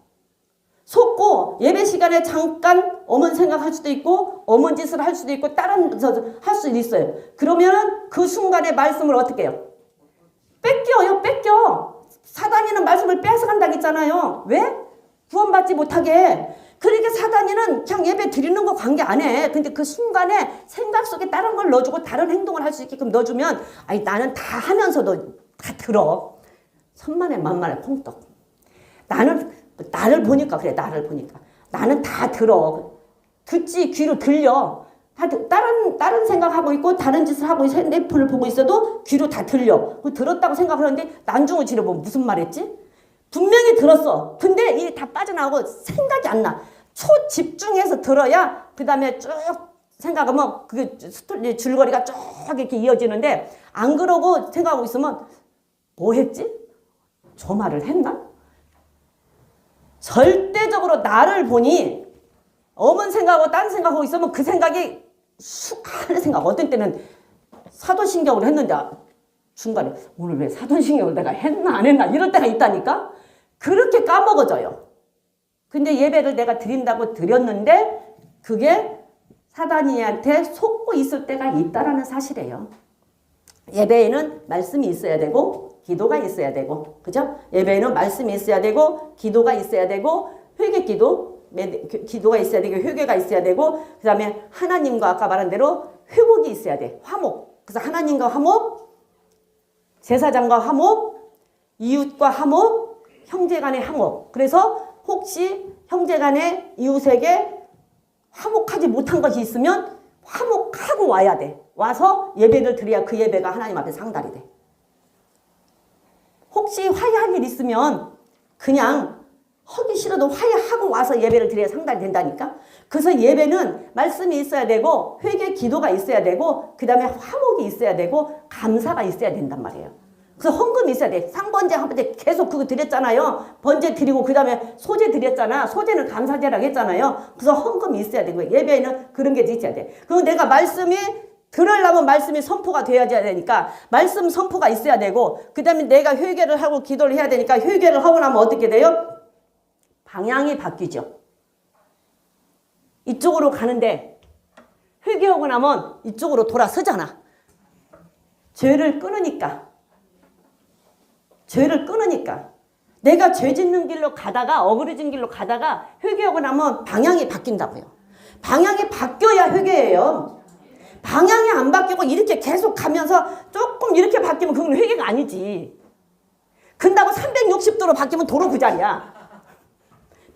속고 예배 시간에 잠깐 어문 생각할 수도 있고 어문 짓을 할 수도 있고 다른 할 수도 있어요. 그러면 그 순간에 말씀을 어떻게 해요? 뺏겨. 사단이는 말씀을 뺏어간다고 했잖아요. 왜? 구원받지 못하게. 그러니까 사단이는 그냥 예배 드리는 거 관계 안 해. 근데 그 순간에 생각 속에 다른 걸 넣어주고 다른 행동을 할 수 있게끔 넣어주면 아니 나는 다 하면서도 다 들어. 천만에 만만에 콩떡. 나를 보니까 그래. 나를 보니까. 나는 다 들어. 듣지 귀로 들려. 다른 생각하고 있고 다른 짓을 하고 핸드폰을 보고 있어도 귀로 다 들려. 들었다고 생각하는데 난중을 지려보면 무슨 말했지? 분명히 들었어. 근데 이게 다 빠져나오고 생각이 안 나. 초집중해서 들어야 그 다음에 쭉 생각하면 그게 줄거리가 쭉 이렇게 이어지는데 안 그러고 생각하고 있으면 뭐 했지? 저 말을 했나? 절대적으로 나를 보니 어문 생각하고 딴 생각하고 있으면 그 생각이 수많은 생각. 어떤 때는 사도신경을 했는데 중간에 오늘 왜 사도신경을 내가 했나 안 했나 이럴 때가 있다니까. 그렇게 까먹어져요. 근데 예배를 내가 드린다고 드렸는데 그게 사단이한테 속고 있을 때가 있다라는 사실이에요. 예배에는 말씀이 있어야 되고 기도가 있어야 되고, 그죠? 예배에는 말씀이 있어야 되고 기도가 있어야 되고 회개 기도가 있어야 되고 회개가 있어야 되고, 그 다음에 하나님과 아까 말한 대로 회복이 있어야 돼. 화목. 그래서 하나님과 화목, 제사장과 화목, 이웃과 화목, 형제 간의 화목. 그래서 혹시 형제 간의 이웃에게 화목하지 못한 것이 있으면 화목하고 와야 돼. 와서 예배를 드려야 그 예배가 하나님 앞에 상달이 돼. 혹시 화해할 일 있으면 그냥 하기 싫어도 화해하고 와서 예배를 드려야 상달이 된다니까. 그래서 예배는 말씀이 있어야 되고 회개 기도가 있어야 되고 그 다음에 화목이 있어야 되고 감사가 있어야 된단 말이에요. 그래서 헌금이 있어야 돼. 상번제 한번째 계속 그거 드렸잖아요. 번제 드리고 그 다음에 소제 드렸잖아. 소제는 감사제라고 했잖아요. 그래서 헌금이 있어야 되고 예배에는 그런 게 있어야 돼. 그리고 내가 말씀이 들으려면 말씀이 선포가 돼야 되니까 말씀 선포가 있어야 되고, 그 다음에 내가 회개를 하고 기도를 해야 되니까 회개를 하고 나면 어떻게 돼요? 방향이 바뀌죠. 이쪽으로 가는데 회개하고 나면 이쪽으로 돌아서잖아. 죄를 끊으니까. 내가 죄 짓는 길로 가다가 어그러진 길로 가다가 회개하고 나면 방향이 바뀐다고요. 방향이 바뀌어야 회개예요. 방향이 안 바뀌고 이렇게 계속 가면서 조금 이렇게 바뀌면 그건 회개가 아니지. 근다고 360도로 바뀌면 도로 그 자리야.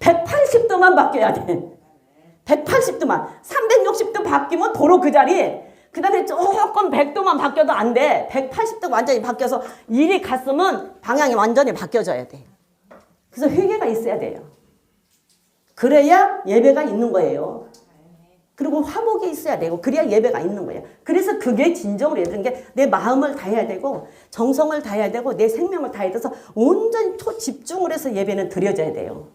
180도만 바뀌어야 돼. 180도만. 360도 바뀌면 도로 그 자리. 그 다음에 조금 100도만 바뀌어도 안 돼. 180도 완전히 바뀌어서 이리 갔으면 방향이 완전히 바뀌어져야 돼. 그래서 회개가 있어야 돼요. 그래야 예배가 있는 거예요. 그리고 화목이 있어야 되고 그래야 예배가 있는 거예요. 그래서 그게 진정으로 예배는 게 내 마음을 다해야 되고 정성을 다해야 되고 내 생명을 다해야 돼서 온전히 초집중을 해서 예배는 드려져야 돼요.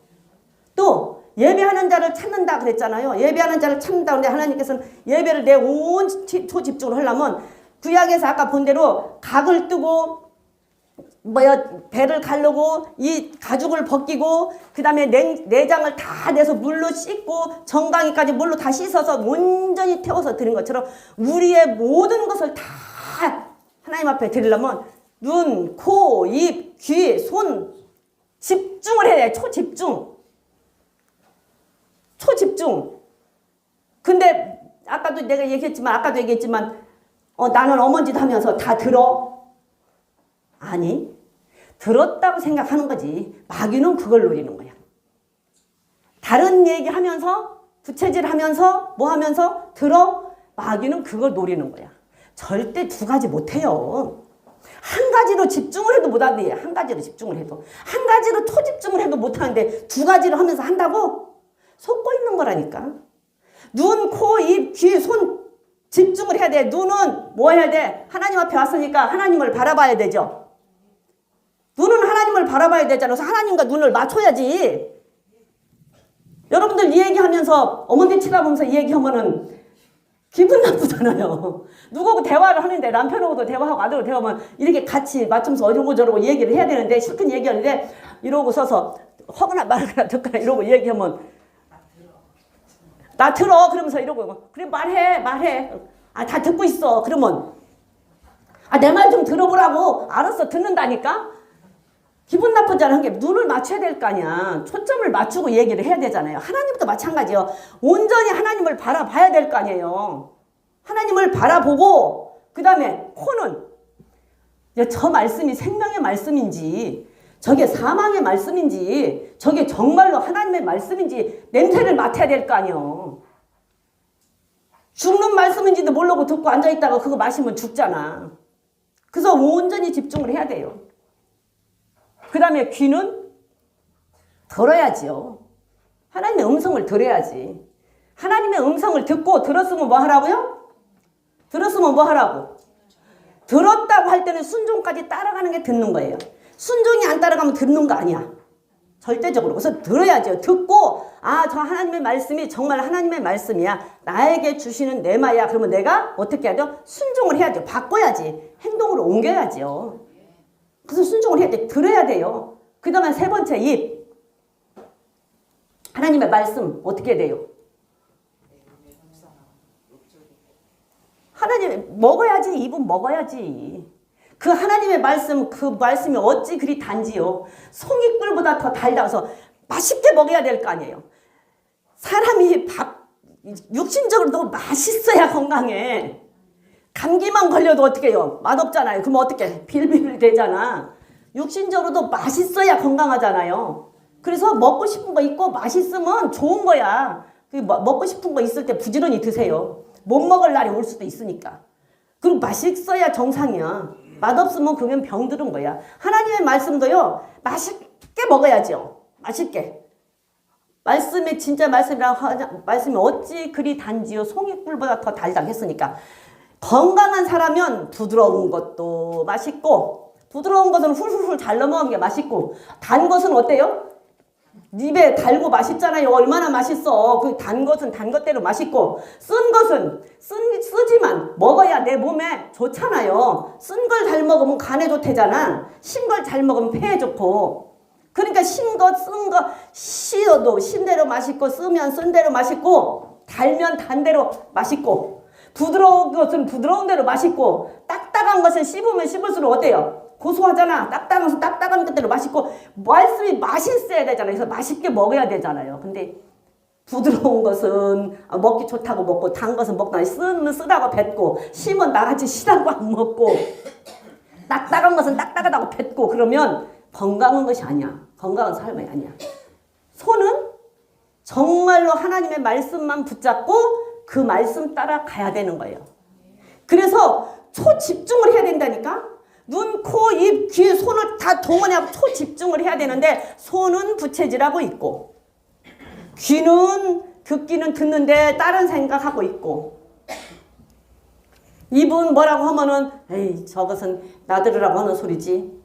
또 예배하는 자를 찾는다 그랬잖아요. 예배하는 자를 찾는다. 근데 하나님께서는 예배를 내 온 초집중을 하려면 구약에서 아까 본 대로 각을 뜨고 배를 가르고 이 가죽을 벗기고 그 다음에 내장을 다 내서 물로 씻고 정강이까지 물로 다 씻어서 온전히 태워서 드린 것처럼 우리의 모든 것을 다 하나님 앞에 드리려면 눈, 코, 입, 귀, 손 집중을 해야 돼. 초집중. 근데 아까도 얘기했지만 나는 어머니도 하면서 다 들어. 아니, 들었다고 생각하는 거지. 마귀는 그걸 노리는 거야. 다른 얘기하면서 부채질하면서 뭐 하면서 들어. 마귀는 그걸 노리는 거야. 절대 두 가지 못해요. 한 가지로 집중을 해도 못하는데 한 가지로 집중을 해도 한 가지로 초집중을 해도 못하는데 두 가지로 하면서 한다고? 속고 있는 거라니까. 눈, 코, 입, 귀, 손 집중을 해야 돼. 눈은 뭐 해야 돼? 하나님 앞에 왔으니까 하나님을 바라봐야 되죠. 눈은 하나님을 바라봐야 되잖아. 그래서 하나님과 눈을 맞춰야지. 여러분들 이 얘기하면서 어머니 쳐다보면서 이 얘기하면은 기분 나쁘잖아요. 누구하고 대화를 하는데 남편하고도 대화하고 아들하고 대화하면 이렇게 같이 맞추면서 어쩌고 저러고 얘기를 해야 되는데 실컷 얘기하는데 이러고 서서 허거나 말거나 듣거나 이러고 얘기하면 나 들어 그러면서 이러고 그래 말해 다 듣고 있어 그러면 내 말 좀 들어보라고 알았어 듣는다니까. 기분 나쁘잖아. 게 눈을 맞춰야 될 거 아니야. 초점을 맞추고 얘기를 해야 되잖아요. 하나님도 마찬가지요. 온전히 하나님을 바라봐야 될 거 아니에요. 하나님을 바라보고 그 다음에 코는 저 말씀이 생명의 말씀인지 저게 사망의 말씀인지 저게 정말로 하나님의 말씀인지 냄새를 맡아야 될 거 아니에요. 죽는 말씀인지도 모르고 듣고 앉아있다가 그거 마시면 죽잖아. 그래서 온전히 집중을 해야 돼요. 그 다음에 귀는 들어야지요. 하나님의 음성을 들어야지. 하나님의 음성을 듣고 들었으면 뭐 하라고요? 들었다고 할 때는 순종까지 따라가는 게 듣는 거예요. 순종이 안 따라가면 듣는 거 아니야. 절대적으로. 그래서 들어야죠. 듣고 저 하나님의 말씀이 정말 하나님의 말씀이야. 나에게 주시는 내마야. 그러면 내가 어떻게 하죠? 순종을 해야죠. 바꿔야지. 행동으로 옮겨야죠. 그래서 순종을 해야 돼. 들어야 돼요. 그 다음에 세 번째 입. 하나님의 말씀 어떻게 돼요? 하나님 먹어야지. 입은 먹어야지. 그 하나님의 말씀, 그 말씀이 어찌 그리 단지요. 송이꿀보다 더 달다서 맛있게 먹어야 될 거 아니에요. 사람이 육신적으로도 맛있어야 건강해. 감기만 걸려도 어떻게 해요? 맛없잖아요. 그럼 어떻게? 빌빌 되잖아. 육신적으로도 맛있어야 건강하잖아요. 그래서 먹고 싶은 거 있고 맛있으면 좋은 거야. 먹고 싶은 거 있을 때 부지런히 드세요. 못 먹을 날이 올 수도 있으니까. 그리고 맛있어야 정상이야. 맛없으면 그건 병들은 거야. 하나님의 말씀도요. 맛있게 먹어야죠. 맛있게. 말씀이 진짜 말씀이 어찌 그리 단지요. 송이꿀보다 더 달다 했으니까. 건강한 사람은 부드러운 것도 맛있고 부드러운 것은 훌훌훌 잘 넘어가는 게 맛있고 단 것은 어때요? 입에 달고 맛있잖아요. 얼마나 맛있어. 그 단 것은 단 것대로 맛있고 쓴 것은 쓰지만 먹어야 내 몸에 좋잖아요. 쓴 걸 잘 먹으면 간에 좋대잖아. 신 걸 잘 먹으면 폐에 좋고. 그러니까 신 것, 쓴 거 씌어도 신 대로 맛있고 쓰면 쓴 대로 맛있고 달면 단 대로 맛있고 부드러운 것은 부드러운 대로 맛있고 딱딱한 것은 씹으면 씹을수록 어때요? 고소하잖아. 딱딱한 것은 딱딱한 것대로 맛있고 말씀이 맛있어야 되잖아요. 그래서 맛있게 먹어야 되잖아요. 근데 부드러운 것은 먹기 좋다고 먹고 단 것은 먹다 쓰면 쓰다고 뱉고 심은 나같이 시다고 안 먹고 딱딱한 것은 딱딱하다고 뱉고 그러면 건강한 것이 아니야. 건강한 삶이 아니야. 손은 정말로 하나님의 말씀만 붙잡고 그 말씀 따라 가야 되는 거예요. 그래서 초집중을 해야 된다니까. 눈, 코, 입, 귀, 손을 다 동원하고 초집중을 해야 되는데 손은 부채질하고 있고 귀는 듣기는 듣는데 다른 생각하고 있고 입은 뭐라고 하면은 에이 저것은 나들으라고 하는 소리지.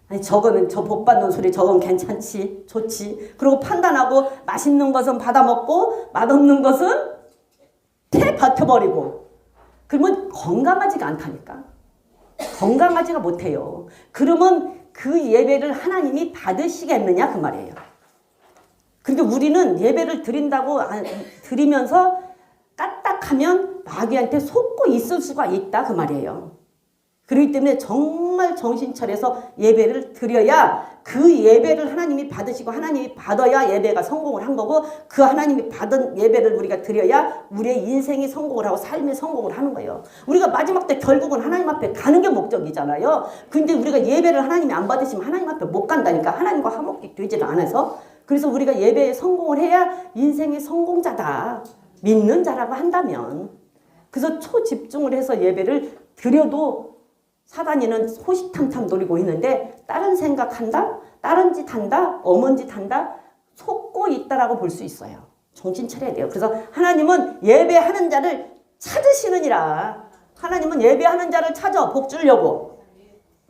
아니 저거는 저 복 받는 소리 저건 괜찮지 좋지. 그리고 판단하고 맛있는 것은 받아먹고 맛없는 것은 태 버텨버리고 그러면 건강하지가 않다니까. 건강하지가 못해요. 그러면 그 예배를 하나님이 받으시겠느냐 그 말이에요. 그러니까 우리는 예배를 드리면서 까딱하면 마귀한테 속고 있을 수가 있다 그 말이에요. 그렇기 때문에 정말 정신 차려서 예배를 드려야 그 예배를 하나님이 받으시고 하나님이 받아야 예배가 성공을 한 거고 그 하나님이 받은 예배를 우리가 드려야 우리의 인생이 성공을 하고 삶이 성공을 하는 거예요. 우리가 마지막 때 결국은 하나님 앞에 가는 게 목적이잖아요. 근데 우리가 예배를 하나님이 안 받으시면 하나님 앞에 못 간다니까. 하나님과 화목이 되지를 않아서. 그래서 우리가 예배에 성공을 해야 인생의 성공자다. 믿는 자라고 한다면. 그래서 초집중을 해서 예배를 드려도 사단이는 호시탐탐 노리고 있는데 다른 생각한다? 다른 짓 한다? 엄한 짓 한다? 속고 있다라고 볼 수 있어요. 정신 차려야 돼요. 그래서 하나님은 예배하는 자를 찾으시느니라. 하나님은 예배하는 자를 찾아 복 주려고.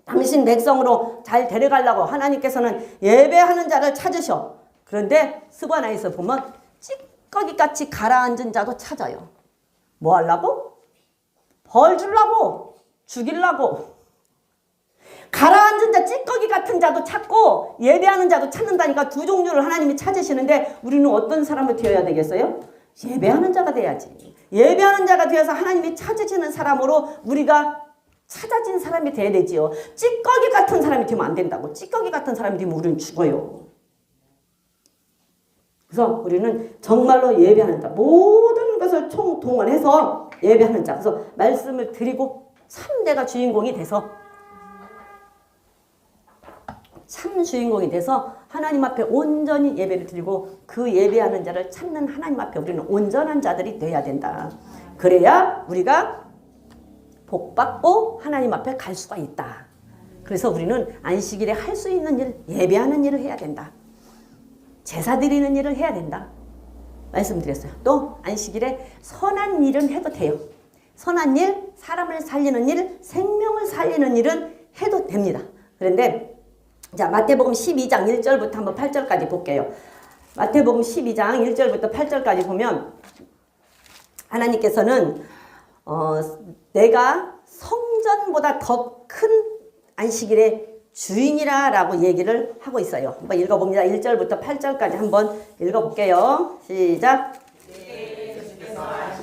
당신 백성으로 잘 데려가려고 하나님께서는 예배하는 자를 찾으셔. 그런데 습관에서 보면 찌꺼기같이 가라앉은 자도 찾아요. 뭐 하려고? 벌 주려고. 죽이려고. 가라앉은 자 찌꺼기 같은 자도 찾고 예배하는 자도 찾는다니까 두 종류를 하나님이 찾으시는데 우리는 어떤 사람을 되어야 되겠어요? 예배하는 자가 돼야지. 예배하는 자가 되어서 하나님이 찾으시는 사람으로 우리가 찾아진 사람이 돼야 되지요. 찌꺼기 같은 사람이 되면 안 된다고. 찌꺼기 같은 사람이 되면 우리는 죽어요. 그래서 우리는 정말로 예배하는 자, 모든 것을 총동원해서 예배하는 자. 그래서 말씀을 드리고 참 내가 주인공이 돼서 참 주인공이 돼서 하나님 앞에 온전히 예배를 드리고 그 예배하는 자를 찾는 하나님 앞에 우리는 온전한 자들이 돼야 된다. 그래야 우리가 복받고 하나님 앞에 갈 수가 있다. 그래서 우리는 안식일에 할 수 있는 일, 예배하는 일을 해야 된다. 제사 드리는 일을 해야 된다. 말씀드렸어요. 또 안식일에 선한 일은 해도 돼요. 선한 일, 사람을 살리는 일, 생명을 살리는 일은 해도 됩니다. 그런데 자 마태복음 12장 1절부터 한번 8절까지 볼게요. 마태복음 12장 1절부터 8절까지 보면 하나님께서는 내가 성전보다 더 큰 안식일에 주인이라 라고 얘기를 하고 있어요. 한번 읽어봅니다. 1절부터 8절까지 한번 읽어볼게요. 시작.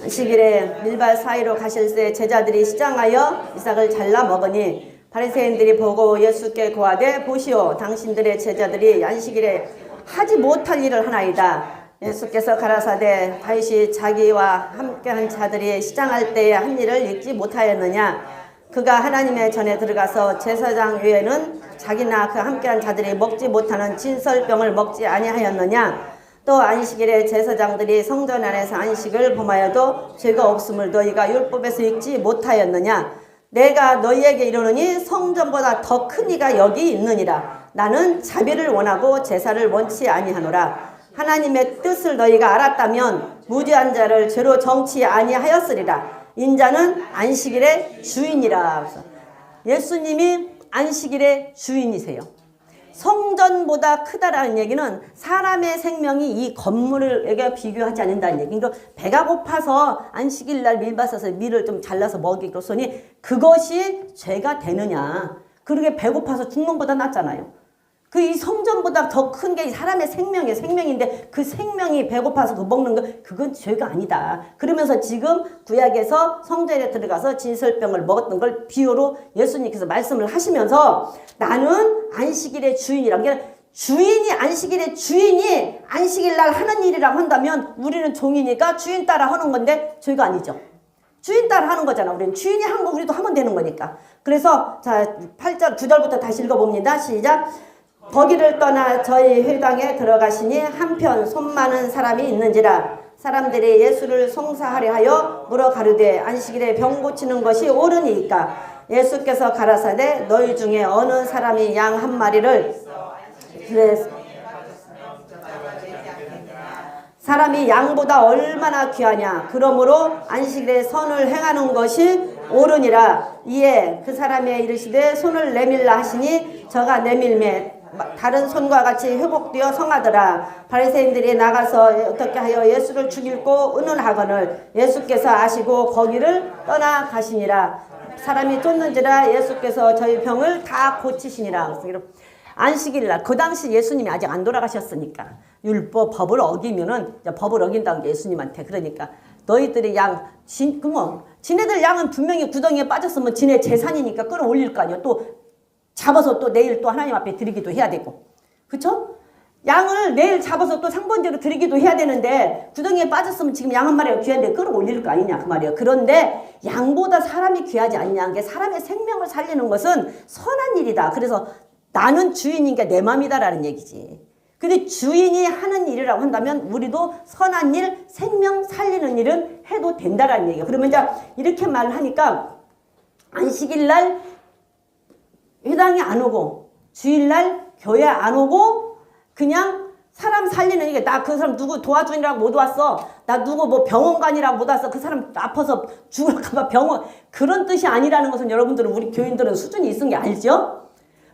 안식일에 밀밭 사이로 가실 때 제자들이 시장하여 이삭을 잘라 먹으니 바리새인들이 보고 예수께 고하되 보시오 당신들의 제자들이 안식일에 하지 못할 일을 하나이다. 예수께서 가라사대 다윗이 자기와 함께한 자들이 시장할 때에 한 일을 잊지 못하였느냐. 그가 하나님의 전에 들어가서 제사장 외에는 자기나 그 함께한 자들이 먹지 못하는 진설병을 먹지 아니하였느냐. 또 안식일에 제사장들이 성전 안에서 안식을 범하여도 죄가 없음을 너희가 율법에서 읽지 못하였느냐. 내가 너희에게 이르노니 성전보다 더 큰 이가 여기 있느니라. 나는 자비를 원하고 제사를 원치 아니하노라. 하나님의 뜻을 너희가 알았다면 무죄한 자를 죄로 정치 아니하였으리라. 인자는 안식일의 주인이라. 예수님이 안식일의 주인이세요. 성전보다 크다라는 얘기는 사람의 생명이 이 건물에게 비교하지 않는다는 얘기. 그러니까 배가 고파서 안식일 날 밀밭에서 밀을 좀 잘라서 먹이고서니 그것이 죄가 되느냐. 그러게 배고파서 죽는 것보다 낫잖아요. 그 이 성전보다 더 큰 게 사람의 생명이에요. 생명인데 그 생명이 배고파서 그 먹는 거 그건 죄가 아니다. 그러면서 지금 구약에서 성전에 들어가서 진설병을 먹었던 걸 비유로 예수님께서 말씀을 하시면서 나는 안식일의 주인이라고. 그러니까 주인이 안식일의 주인이 안식일 날 하는 일이라고 한다면 우리는 종이니까 주인 따라 하는 건데 죄가 아니죠. 주인 따라 하는 거잖아. 우리는 주인이 한 거 우리도 하면 되는 거니까. 그래서 자 8절 9절부터 다시 읽어봅니다. 시작. 거기를 떠나 저희 회당에 들어가시니 한편 손 많은 사람이 있는지라. 사람들이 예수를 송사하려 하여 물어 가르되 안식일에 병 고치는 것이 옳으니까. 예수께서 가라사대 너희 중에 어느 사람이 양 한 마리를 사람이 양보다 얼마나 귀하냐. 그러므로 안식일에 선을 행하는 것이 옳으니라. 이에 그 사람이 이르시되 손을 내밀라 하시니 저가 내밀매 다른 손과 같이 회복되어 성하더라. 바리새인들이 나가서 어떻게 하여 예수를 죽이고 의논하거늘 예수께서 아시고 거기를 떠나가시니라. 사람이 쫓는지라 예수께서 저희 병을 다 고치시니라. 안식일날 그 당시 예수님이 아직 안 돌아가셨으니까 율법 법을 어기면은 법을 어긴다는 게 예수님한테. 그러니까 너희들이 지네들 양은 분명히 구덩이에 빠졌으면 지네 재산이니까 끌어올릴 거 아니야. 또 잡아서 또 내일 또 하나님 앞에 드리기도 해야 되고. 그쵸? 양을 내일 잡아서 또 상번제로 드리기도 해야 되는데 구덩이에 빠졌으면 지금 양 한 마리가 귀한데 끌어올릴 거 아니냐 그 말이에요. 그런데 양보다 사람이 귀하지 않냐. 게 사람의 생명을 살리는 것은 선한 일이다. 그래서 나는 주인이니까 내 맘이다라는 얘기지. 근데 주인이 하는 일이라고 한다면 우리도 선한 일, 생명 살리는 일은 해도 된다라는 얘기예요. 그러면 이제 이렇게 말을 하니까 안식일 날 회당에 안 오고 주일날 교회 안 오고 그냥 사람 살리는 이게 나 그 사람 누구 도와주느라고 못 왔어. 나 누구 뭐 병원 가니라고 못 왔어. 그 사람 아파서 죽을까봐 병원. 그런 뜻이 아니라는 것은 여러분들은 우리 교인들은 수준이 있은 게 알죠?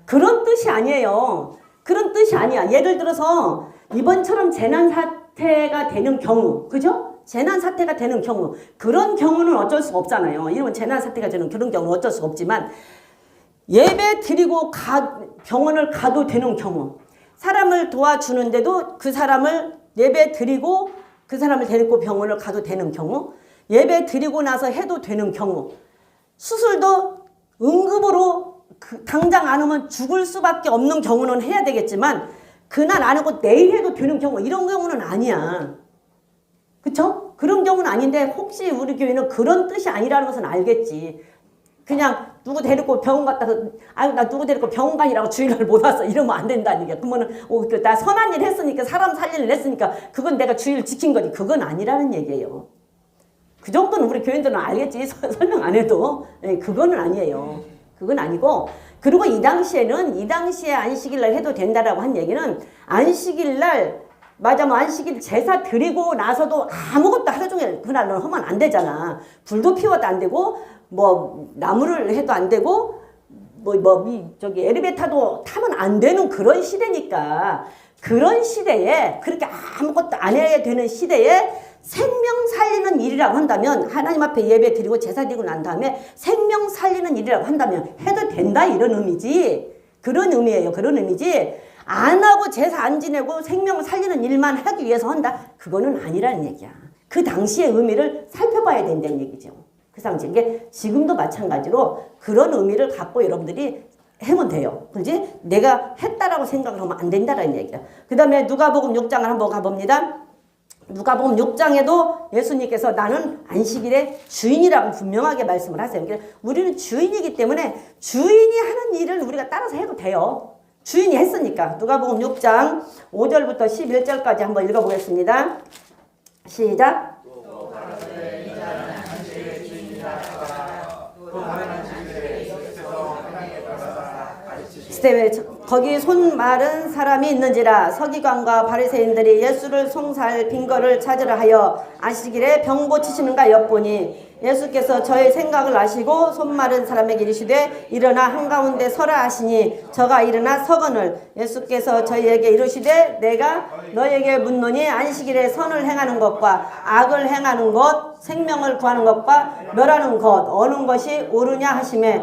그런 뜻이 아니에요. 그런 뜻이 아니야. 예를 들어서 이번처럼 재난 사태가 되는 경우, 그죠? 재난 사태가 되는 경우, 그런 경우는 어쩔 수가 없잖아요. 이런 재난 사태가 되는 그런 경우는 어쩔 수가 없지만 예배 드리고 병원을 가도 되는 경우, 사람을 도와주는데도 그 사람을 예배 드리고 그 사람을 데리고 병원을 가도 되는 경우, 예배 드리고 나서 해도 되는 경우, 수술도 응급으로 당장 안 오면 죽을 수밖에 없는 경우는 해야 되겠지만 그날 안 하고 내일 해도 되는 경우, 이런 경우는 아니야. 그쵸? 그런 경우는 아닌데 혹시 우리 교회는 그런 뜻이 아니라는 것은 알겠지. 그냥 누구 데리고 병원 갔다 아유 나 누구 데리고 병원 가니라고 주일날 못 왔어 이러면 안 된다는 얘기야. 그러면은 나 선한 일 했으니까 사람 살릴 일 했으니까 그건 내가 주일 지킨 거지. 그건 아니라는 얘기예요. 그 정도는 우리 교인들은 알겠지. 설명 안 해도. 그거는 아니에요. 그건 아니고, 그리고 이 당시에 안식일날 해도 된다라고 한 얘기는 안식일날 맞아 뭐 안식일 제사 드리고 나서도 아무것도 하루 종일 그날은 하면 안 되잖아. 불도 피워도 안 되고 뭐 나무를 해도 안 되고 저기 엘리베이터도 타면 안 되는 그런 시대니까, 그런 시대에 그렇게 아무것도 안 해야 되는 시대에 생명 살리는 일이라고 한다면, 하나님 앞에 예배 드리고 제사 드리고 난 다음에 생명 살리는 일이라고 한다면 해도 된다 이런 의미지. 그런 의미예요. 그런 의미지 안 하고 제사 안 지내고 생명을 살리는 일만 하기 위해서 한다. 그거는 아니라는 얘기야. 그 당시의 의미를 살펴봐야 된다는 얘기죠. 그 당시 이게 지금도 마찬가지로 그런 의미를 갖고 여러분들이 하면 돼요. 그렇지? 내가 했다라고 생각을 하면 안 된다라는 얘기야. 그 다음에 누가복음 6장을 한번 가봅니다. 누가복음 6장에도 예수님께서 나는 안식일의 주인이라고 분명하게 말씀을 하세요. 그러니까 우리는 주인이기 때문에 주인이 하는 일을 우리가 따라서 해도 돼요. 주인이 했으니까. 누가복음 6장 5절부터 11절까지 한번 읽어보겠습니다. 시작. 거기 손 마른 사람이 있는지라 서기관과 바리새인들이 예수를 송사할 빈거를 찾으려 하여 안식일에 병 고치시는가 엿보니 예수께서 저의 생각을 아시고 손 마른 사람에게 이르시되 일어나 한가운데 서라 하시니 저가 일어나 서거늘 예수께서 저희에게 이르시되 내가 너에게 묻노니 안식일에 선을 행하는 것과 악을 행하는 것 생명을 구하는 것과 멸하는 것 어느 것이 옳으냐 하시매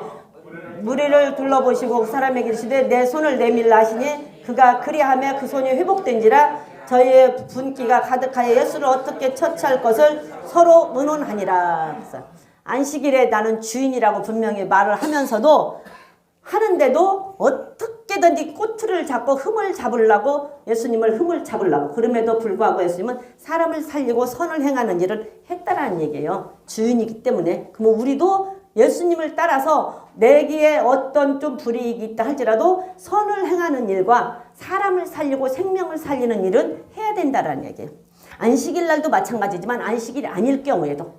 무리를 둘러보시고 그 사람에게 이르시되 내 손을 내밀라 하시니 그가 그리하며 그 손이 회복된지라 저희의 분기가 가득하여 예수를 어떻게 처치할 것을 서로 의논하니라. 안식일에 나는 주인이라고 분명히 말을 하면서도 하는데도 어떻게든지 꼬투리를 잡고 흠을 잡으려고 예수님을 흠을 잡으려고 그럼에도 불구하고 예수님은 사람을 살리고 선을 행하는 일을 했다라는 얘기예요. 주인이기 때문에. 그럼 우리도 예수님을 따라서 내기에 어떤 좀 불이익이 있다 할지라도 선을 행하는 일과 사람을 살리고 생명을 살리는 일은 해야 된다라는 얘기예요. 안식일 날도 마찬가지지만 안식일이 아닐 경우에도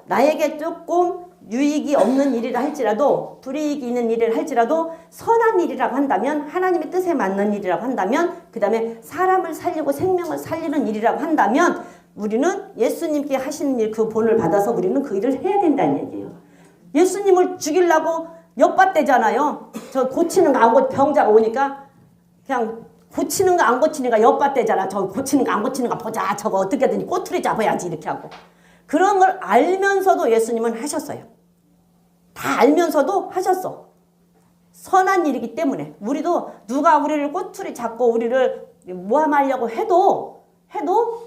나에게 조금 유익이 없는 일이라 할지라도 불이익이 있는 일을 할지라도 선한 일이라고 한다면 하나님의 뜻에 맞는 일이라고 한다면 그 다음에 사람을 살리고 생명을 살리는 일이라고 한다면 우리는 예수님께 하시는 일 그 본을 받아서 우리는 그 일을 해야 된다는 얘기예요. 예수님을 죽이려고 엿받대잖아요. 저 고치는 거 안 고치 병자가 오니까 그냥 고치는 거 안 고치니까 엿받대잖아. 저 고치는 거 안 고치는 거 보자. 저거 어떻게든 꼬투리 잡아야지 이렇게 하고. 그런 걸 알면서도 예수님은 하셨어요. 다 알면서도 하셨어. 선한 일이기 때문에 우리도 누가 우리를 꼬투리 잡고 우리를 모함하려고 해도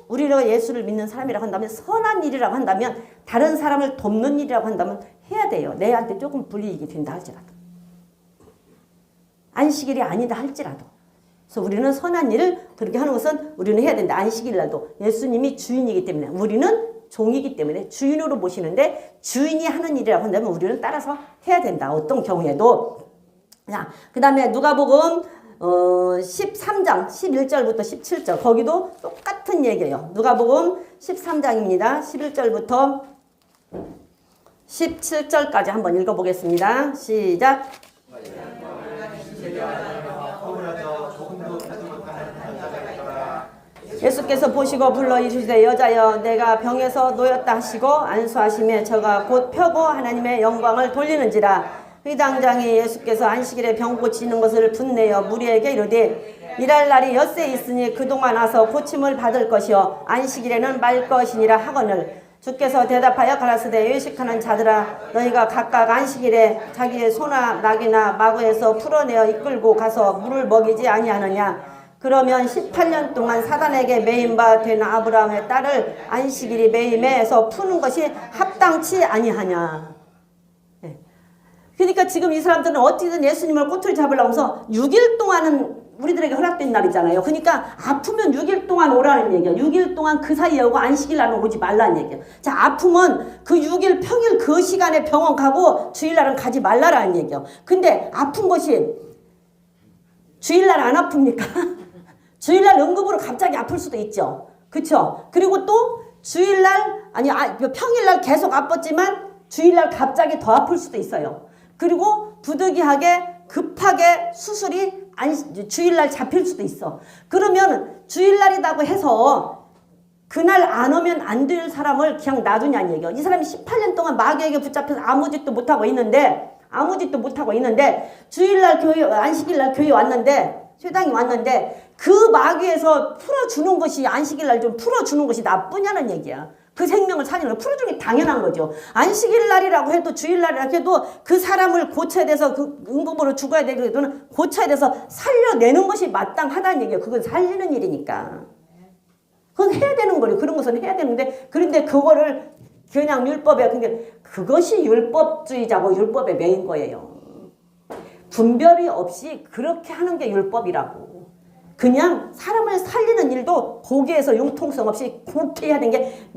우리가 예수를 믿는 사람이라고 한다면 선한 일이라고 한다면 다른 사람을 돕는 일이라고 한다면 해야 돼요. 내한테 조금 불이익이 된다 할지라도 안식일이 아니다 할지라도 그래서 우리는 선한 일을 그렇게 하는 것은 우리는 해야 된다. 안식일날도 예수님이 주인이기 때문에 우리는 종이기 때문에 주인으로 모시는데 주인이 하는 일이라고 한다면 우리는 따라서 해야 된다. 어떤 경우에도. 자, 그 다음에 누가복음 13장 11절부터 17절 거기도 똑같은 얘기예요. 누가복음 13장입니다. 11절부터 17절까지 한번 읽어보겠습니다. 시작. 예수께서 보시고 불러 이르시되 여자여 내가 병에서 놓였다 하시고 안수하시며 저가 곧 펴고 하나님의 영광을 돌리는지라. 회당장이 예수께서 안식일에 병 고치는 것을 분내어 무리에게 이르되 일할 날이 엿새 있으니 그동안 와서 고침을 받을 것이요 안식일에는 말 것이니라 하거늘 주께서 대답하여 가라사대 외식하는 자들아 너희가 각각 안식일에 자기의 소나 낙이나 마구에서 풀어내어 이끌고 가서 물을 먹이지 아니하느냐. 그러면 18년 동안 사단에게 매임 바 된 아브라함의 딸을 안식일이 매임해서 푸는 것이 합당치 아니하냐. 그러니까 지금 이 사람들은 어떻게든 예수님을 꼬투리 잡으려고 해서 6일 동안은 우리들에게 허락된 날이잖아요. 그러니까 아프면 6일 동안 오라는 얘기야. 6일 동안 그 사이에 오고 안식일 날은 오지 말라는 얘기야. 자, 아프면 그 6일 평일 그 시간에 병원 가고 주일날은 가지 말라라는 얘기야. 근데 아픈 것이 주일날 안 아픕니까? 주일날 응급으로 갑자기 아플 수도 있죠. 그쵸? 그리고 또 주일날 아니 평일날 계속 아팠지만 주일날 갑자기 더 아플 수도 있어요. 그리고 부득이하게 급하게 수술이 주일날 잡힐 수도 있어. 그러면 주일날이라고 해서 그날 안 오면 안 될 사람을 그냥 놔두냐는 얘기야. 이 사람이 18년 동안 마귀에게 붙잡혀서 아무 짓도 못하고 있는데 주일날 교회 안식일날 교회 왔는데 회당이 왔는데 그 마귀에서 풀어주는 것이 안식일날 좀 풀어주는 것이 나쁘냐는 얘기야. 그 생명을 살리는 거 풀어주는 게 당연한 거죠. 안식일 날이라고 해도 주일날이라고 해도 그 사람을 고쳐야 돼서 그 응급으로 죽어야 되거든 고쳐야 돼서 살려내는 것이 마땅하다는 얘기예요. 그건 살리는 일이니까. 그건 해야 되는 거예요. 그런 것은 해야 되는데 그런데 그거를 그냥 율법에 근데 그것이 율법주의자고 율법의 매인 거예요. 분별이 없이 그렇게 하는 게 율법이라고. 그냥 사람을 살리는 일도 거기에서 융통성 없이 그렇게 해야 되는 게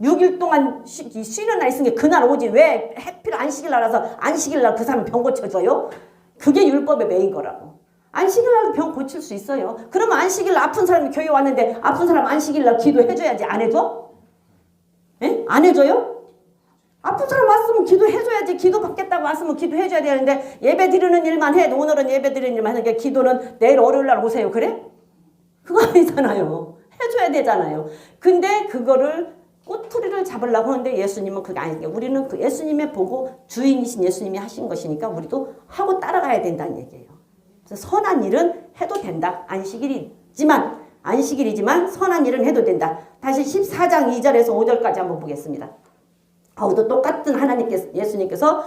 6일 동안 쉬는 날 있으니 그날 오지 왜 해필 안식일 날라서 안식일 날 그 사람 병 고쳐줘요? 그게 율법의 매인 거라고. 안식일 날 병 고칠 수 있어요. 그러면 안식일 날 아픈 사람이 교회 왔는데 아픈 사람 안식일 날 기도해줘야지. 안 해줘? 에? 안 해줘요? 아픈 사람 왔으면 기도해줘야지. 기도 받겠다고 왔으면 기도해줘야 되는데 예배 드리는 일만 해. 오늘은 예배 드리는 일만 하는데 기도는 내일 월요일 날 오세요. 그래? 그거 아니잖아요. 해줘야 되잖아요. 근데 그거를 꼬투리를 잡으려고 하는데 예수님은 그게 아니에요. 우리는 그 예수님의 보고 주인이신 예수님이 하신 것이니까 우리도 하고 따라가야 된다는 얘기예요. 그래서 선한 일은 해도 된다. 안식일이지만 선한 일은 해도 된다. 다시 14장 2절에서 5절까지 한번 보겠습니다. 또 똑같은 예수님께서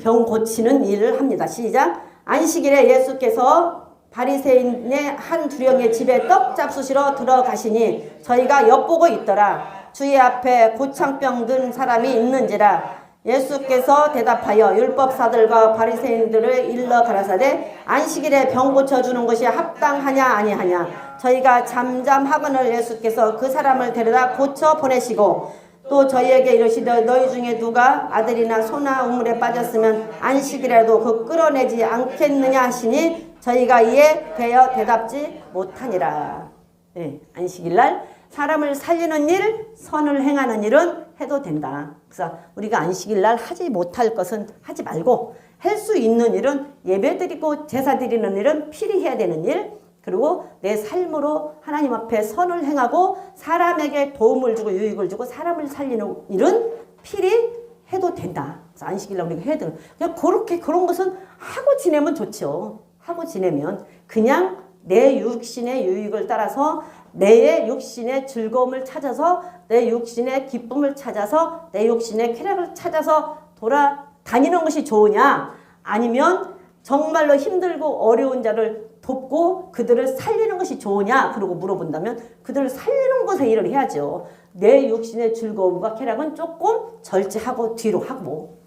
병 고치는 일을 합니다. 시작. 안식일에 예수께서 바리새인의 한 두령의 집에 떡 잡수시러 들어가시니 저희가 엿보고 있더라. 주의 앞에 고창병 든 사람이 있는지라. 예수께서 대답하여 율법사들과 바리새인들을 일러 가라사대 안식일에 병 고쳐주는 것이 합당하냐 아니하냐. 저희가 잠잠하거늘 예수께서 그 사람을 데려다 고쳐 보내시고 또 저희에게 이르시되 너희 중에 누가 아들이나 소나 우물에 빠졌으면 안식일에도 그 끌어내지 않겠느냐 하시니 저희가 이에 대여 대답지 못하니라. 네, 안식일날 사람을 살리는 일, 선을 행하는 일은 해도 된다. 그래서 우리가 안식일날 하지 못할 것은 하지 말고 할 수 있는 일은 예배드리고 제사드리는 일은 필히 해야 되는 일, 그리고 내 삶으로 하나님 앞에 선을 행하고 사람에게 도움을 주고 유익을 주고 사람을 살리는 일은 필히 해도 된다. 그래서 안식일날 우리가 해야 되는 그냥 그렇게 그런 것은 하고 지내면 좋죠. 하고 지내면 그냥 내 육신의 유익을 따라서 내 육신의 즐거움을 찾아서 내 육신의 기쁨을 찾아서 내 육신의 쾌락을 찾아서 돌아다니는 것이 좋으냐 아니면 정말로 힘들고 어려운 자를 돕고 그들을 살리는 것이 좋으냐 그러고 물어본다면 그들을 살리는 것에 일을 해야죠. 내 육신의 즐거움과 쾌락은 조금 절제하고 뒤로 하고.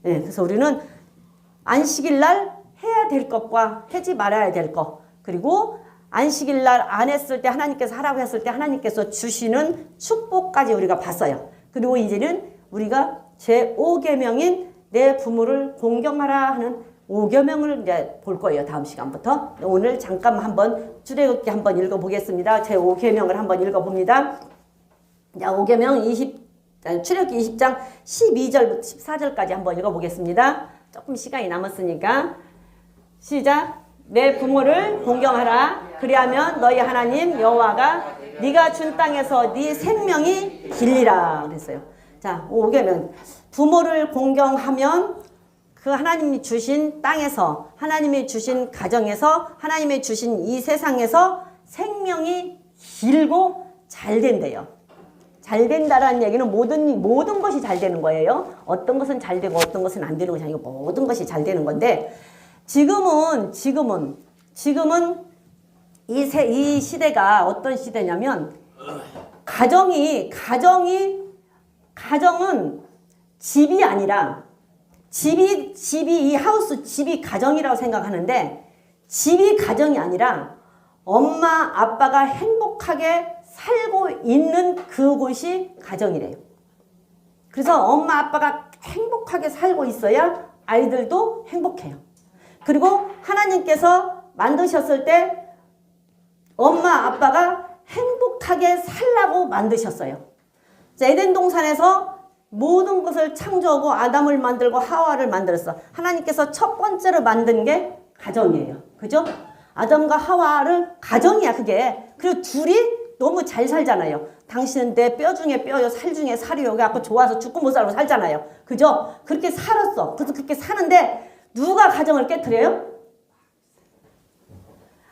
네, 그래서 우리는 안식일날 해야 될 것과 하지 말아야 될 것, 그리고 안식일날 안 했을 때 하나님께서 하라고 했을 때 하나님께서 주시는 축복까지 우리가 봤어요. 그리고 이제는 우리가 제5계명인 내 부모를 공경하라 하는 5계명을 이제 볼 거예요. 다음 시간부터. 오늘 잠깐 한번 출애굽기 한번 읽어보겠습니다. 제5계명을 한번 읽어봅니다. 자, 5계명 출애굽기 20장 12절부터 14절까지 한번 읽어보겠습니다. 조금 시간이 남았으니까 시작. 내 부모를 공경하라. 그리하면 너희 하나님 여호와가 네가 준 땅에서 네 생명이 길리라 그랬어요. 자, 5계명 부모를 공경하면 그 하나님이 주신 땅에서 하나님이 주신 가정에서 하나님이 주신 이 세상에서 생명이 길고 잘 된대요. 잘 된다라는 얘기는 모든 것이 잘 되는 거예요. 어떤 것은 잘 되고 어떤 것은 안 되는 것이 아니고 모든 것이 잘 되는 건데 지금은 이 시대가 어떤 시대냐면 가정은 집이 아니라 집이 이 하우스 집이 가정이라고 생각하는데 집이 가정이 아니라 엄마 아빠가 행복하게 살고 있는 그곳이 가정이래요. 그래서 엄마 아빠가 행복하게 살고 있어야 아이들도 행복해요. 그리고 하나님께서 만드셨을 때 엄마 아빠가 행복하게 살라고 만드셨어요. 에덴 동산에서 모든 것을 창조하고 아담을 만들고 하와를 만들었어. 하나님께서 첫 번째로 만든 게 가정이에요. 그죠? 아담과 하와를 가정이야 그게. 그리고 둘이 너무 잘 살잖아요. 당신은 내 뼈 중에 뼈요 살 중에 살이요. 그래갖고 좋아서 죽고 못 살고 살잖아요. 그죠? 그렇게 살았어. 그래서 그렇게 사는데 누가 가정을 깨트려요?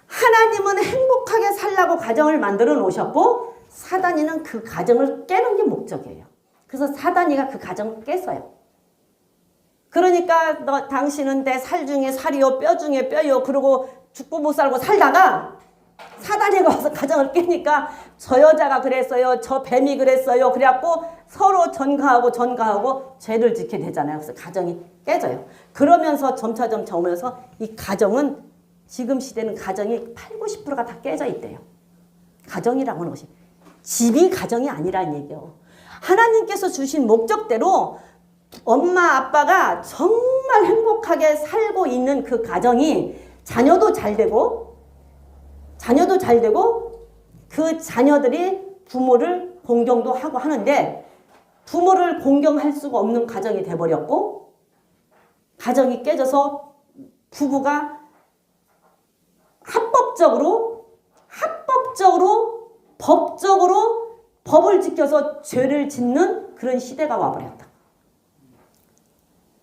하나님은 행복하게 살라고 가정을 만들어 놓으셨고 사단이는 그 가정을 깨는 게 목적이에요. 그래서 사단이가 그 가정을 깼어요. 그러니까 당신은 내 살 중에 살이요 뼈 중에 뼈요 그러고 죽고 못 살고 살다가 사단이가 와서 가정을 깨니까 저 여자가 그랬어요. 저 뱀이 그랬어요. 그래갖고 서로 전가하고 죄를 짓게 되잖아요. 그래서 가정이 깨져요. 그러면서 점차 오면서 이 가정은 지금 시대는 가정이 80~90%가 다 깨져 있대요. 가정이라고 하는 것이 집이 가정이 아니라는 얘기예요. 하나님께서 주신 목적대로 엄마 아빠가 정말 행복하게 살고 있는 그 가정이 자녀도 잘 되고 그 자녀들이 부모를 공경도 하고 하는데 부모를 공경할 수가 없는 가정이 돼버렸고 가정이 깨져서 부부가 법적으로 법을 지켜서 죄를 짓는 그런 시대가 와버렸다.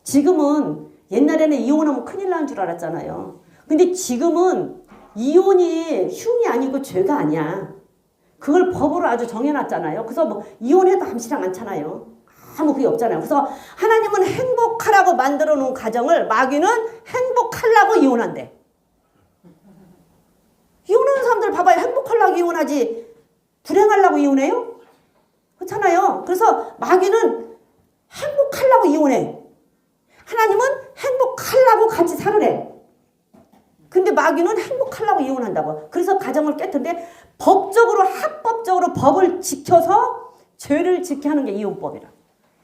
지금은 옛날에는 이혼하면 큰일 나는 줄 알았잖아요. 근데 지금은 이혼이 흉이 아니고 죄가 아니야. 그걸 법으로 아주 정해놨잖아요. 그래서 뭐 이혼해도 암시랑 않잖아요. 아무 그게 없잖아요. 그래서 하나님은 행복하라고 만들어 놓은 가정을 마귀는 행복하려고 이혼한대. 이혼하는 사람들 봐봐요. 행복하려고 이혼하지 불행하려고 이혼해요? 그렇잖아요. 그래서 마귀는 행복하려고 이혼해. 하나님은 행복하려고 같이 살으래. 근데 마귀는 행복하려고 이혼한다고. 그래서 가정을 깨트는데 합법적으로 법을 지켜서 죄를 짓게 하는 게 이혼법이라.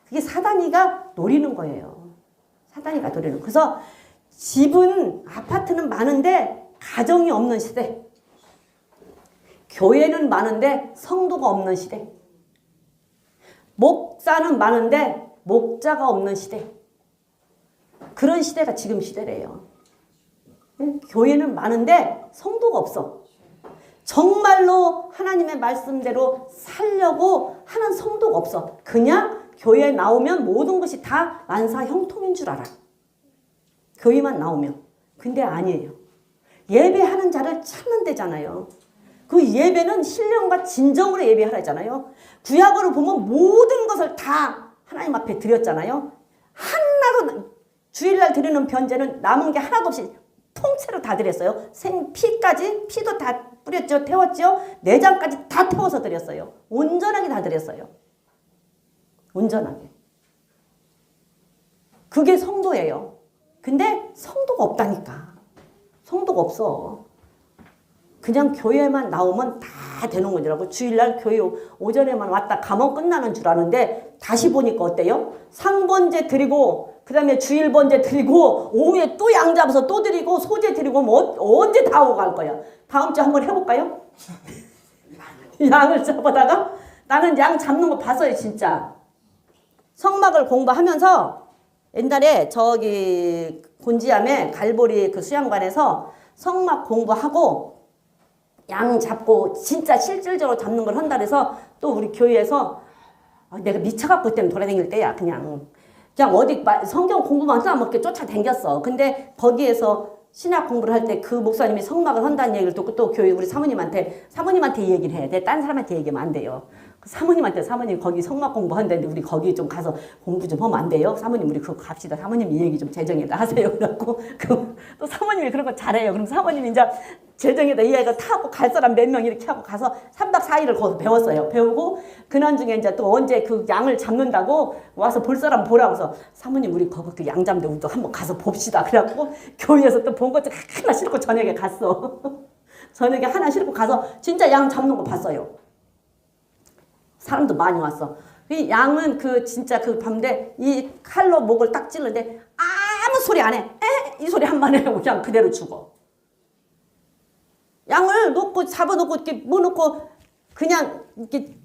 그게 사단이가 노리는 거예요. 사단이가 노리는. 그래서 집은 아파트는 많은데 가정이 없는 시대. 교회는 많은데 성도가 없는 시대. 목사는 많은데 목자가 없는 시대. 그런 시대가 지금 시대래요. 교회는 많은데 성도가 없어. 정말로 하나님의 말씀대로 살려고 하는 성도가 없어. 그냥 교회에 나오면 모든 것이 다 만사형통인 줄 알아. 교회만 나오면. 근데 아니에요. 예배하는 자를 찾는 데잖아요. 그 예배는 신령과 진정으로 예배하라잖아요. 구약으로 보면 모든 것을 다 하나님 앞에 드렸잖아요. 하나도 주일날 드리는 변제는 남은 게 하나도 없이 통째로 다 드렸어요. 피까지 피도 다 뿌렸죠. 태웠죠. 내장까지 다 태워서 드렸어요. 온전하게 다 드렸어요. 온전하게. 그게 성도예요. 근데 성도가 없다니까. 성도가 없어. 그냥 교회만 나오면 다 되는 거더라고. 주일날 교회 오전에만 왔다 가면 끝나는 줄 아는데 다시 보니까 어때요? 상번제 드리고 그 다음에 주일번제 드리고 오후에 또 양 잡아서 또 드리고 소제 드리고 뭐 언제 다 오고 갈 거야. 다음 주 한번 해볼까요? 양을 잡아다가 나는 양 잡는 거 봤어요 진짜. 성막을 공부하면서 옛날에 저기 곤지암에 갈보리 그 수양관에서 성막 공부하고 양 잡고 진짜 실질적으로 잡는 걸 한다 그래서 또 우리 교회에서 내가 미쳐갖고 그때는 돌아다닐 때야 그냥 어디 성경 공부만 하다 뭐 이렇게 쫓아다녔어. 근데 거기에서 신약 공부를 할 때 그 목사님이 성막을 한다는 얘기를 듣고 또 교회 우리 사모님한테 이 얘기를 해야 돼. 딴 사람한테 얘기하면 안 돼요. 사모님 거기 성막 공부한다는데 우리 거기 좀 가서 공부 좀 하면 안 돼요? 사모님 우리 그거 갑시다. 사모님 이 얘기 좀 재정에다 하세요. 그래갖고 또 사모님이 그런 거 잘해요. 그럼 사모님이 이제 재정에다 이 아이가 타고 갈 사람 몇 명 이렇게 하고 가서 3박 4일을 거기서 배웠어요. 배우고 그날중에 이제 또 언제 그 양을 잡는다고 와서 볼 사람 보라고 해서 사모님 우리 거기 그 양 잡는데 우리도 한번 가서 봅시다. 그래갖고 교회에서 또 본 것들 하나 싣고 저녁에 갔어. 저녁에 하나 싣고 가서 진짜 양 잡는 거 봤어요. 사람도 많이 왔어. 이 양은 그 진짜 그 밤에 이 칼로 목을 딱 찌르는데 아무 소리 안 해. 이 소리 한 번 해고 그냥 그대로 죽어. 양을 잡아놓고 이렇게 넣고 그냥 이렇게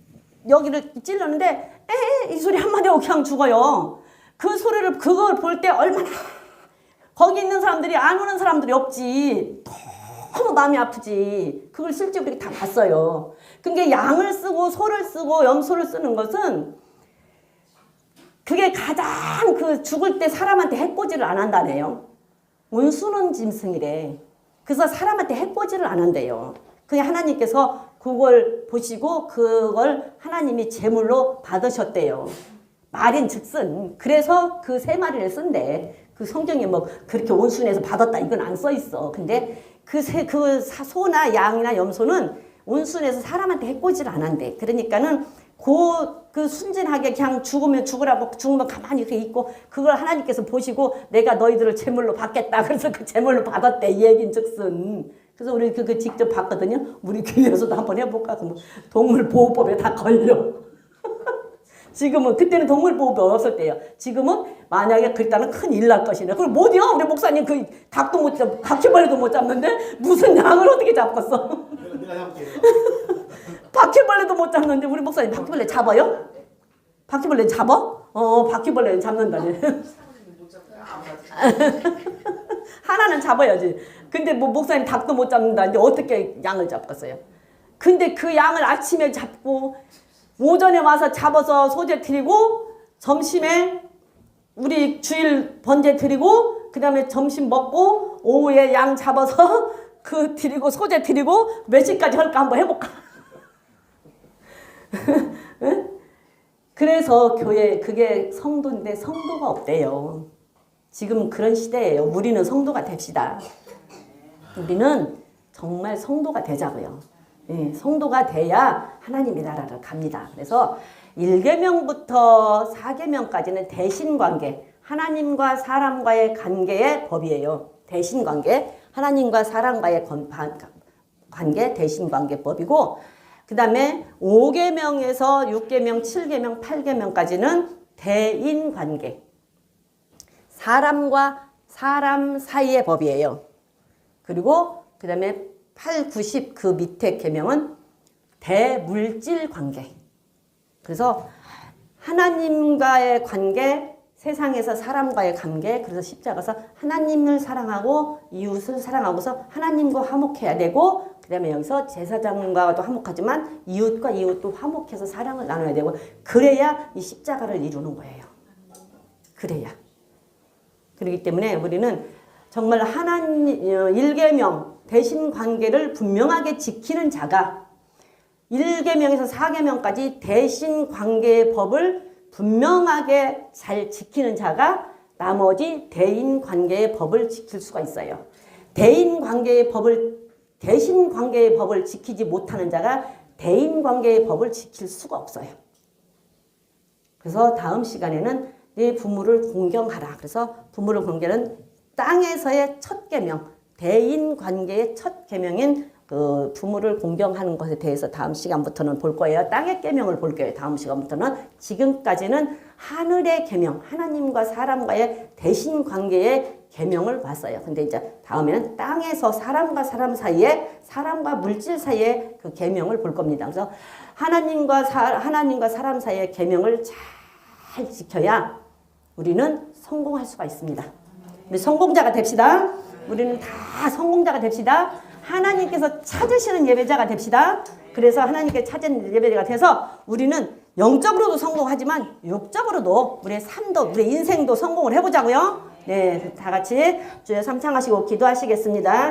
여기를 찔렀는데 이 소리 한마디 하고 그냥 죽어요. 그 소리를 그걸 볼 때 얼마나 거기 있는 사람들이 안 오는 사람들이 없지. 너무 마음이 아프지. 그걸 실제로 이렇게 다 봤어요. 그게 양을 쓰고 소를 쓰고 염소를 쓰는 것은 그게 가장 그 죽을 때 사람한테 해코지를 안 한다네요. 원수는 짐승이래. 그래서 사람한테 해코지를 안 한대요. 그게 하나님께서 그걸 보시고 그걸 하나님이 제물로 받으셨대요. 말인즉슨 그래서 그 세 마리를 쓴대. 그 성경에 뭐 그렇게 온순해서 받았다 이건 안 써 있어. 근데 그 소나 양이나 염소는 온순해서 사람한테 해코지를 안 한대. 그러니까는 그 순진하게 그냥 죽으면 죽으라고 죽으면 가만히 이렇게 있고 그걸 하나님께서 보시고 내가 너희들을 제물로 받겠다. 그래서 그 제물로 받았대. 이 얘긴즉슨. 그래서 우리 그거 직접 봤거든요. 우리 교회에서도 한번 해볼까? 뭐 동물보호법에 다 걸려. 지금은 그때는 동물보호법이 없을 때요. 지금은 만약에 그랬다는 큰일 날 것이네. 그걸 못이요. 우리 목사님 그 닭도 못 잡, 바퀴벌레도 못 잡는데 무슨 양을 어떻게 잡겠어? 내가 잡을게. 바퀴벌레도 못 잡는데 우리 목사님 바퀴벌레 잡아요? 바퀴벌레 잡아? 바퀴벌레는 잡는다니. 하나는 잡아야지. 근데 뭐 목사님 닭도 못 잡는다는데 어떻게 양을 잡겠어요? 근데 그 양을 아침에 잡고 오전에 와서 잡아서 소재 드리고 점심에 우리 주일 번제 드리고 그 다음에 점심 먹고 오후에 양 잡아서 그 드리고 소재 드리고 몇 시까지 할까 한번 해볼까? 그래서 교회 그게 성도인데 성도가 없대요. 지금 그런 시대예요. 우리는 성도가 됩시다. 우리는 정말 성도가 되자고요. 예, 성도가 돼야 하나님의 나라를 갑니다. 그래서 1계명부터 4계명까지는 대신관계, 하나님과 사람과의 관계의 법이에요. 대신관계, 하나님과 사람과의 관계, 대신관계법이고 그 다음에 5계명에서 6계명, 7계명, 8계명까지는 대인관계, 사람과 사람 사이의 법이에요. 그리고 그 다음에 8, 90 그 밑에 계명은 대물질 관계. 그래서 하나님과의 관계, 세상에서 사람과의 관계, 그래서 십자가에서 하나님을 사랑하고 이웃을 사랑하고서 하나님과 화목해야 되고 그 다음에 여기서 제사장과도 화목하지만 이웃과 이웃도 화목해서 사랑을 나눠야 되고 그래야 이 십자가를 이루는 거예요. 그래야. 그렇기 때문에 우리는 정말 하나님 1계명 대신 관계를 분명하게 지키는 자가 1계명에서 4계명까지 대신 관계의 법을 분명하게 잘 지키는 자가 나머지 대인 관계의 법을 지킬 수가 있어요. 대인 관계의 법을 대신 관계의 법을 지키지 못하는 자가 대인 관계의 법을 지킬 수가 없어요. 그래서 다음 시간에는 네 부모를 공경하라. 그래서 부모를 공경은 땅에서의 첫 계명, 대인 관계의 첫 계명인 그 부모를 공경하는 것에 대해서 다음 시간부터는 볼 거예요. 땅의 계명을 볼 거예요. 다음 시간부터는. 지금까지는 하늘의 계명, 하나님과 사람과의 대신 관계의 계명을 봤어요. 근데 이제 다음에는 땅에서 사람과 사람 사이에, 사람과 물질 사이에 그 계명을 볼 겁니다. 그래서 하나님과 사람 사이의 계명을 잘 지켜야 우리는 성공할 수가 있습니다. 우리 성공자가 됩시다. 우리는 다 성공자가 됩시다. 하나님께서 찾으시는 예배자가 됩시다. 그래서 하나님께 찾은 예배자가 돼서 우리는 영적으로도 성공하지만 육적으로도 우리의 삶도 우리의 인생도 성공을 해보자고요. 네, 다 같이 주여 삼창하시고 기도하시겠습니다.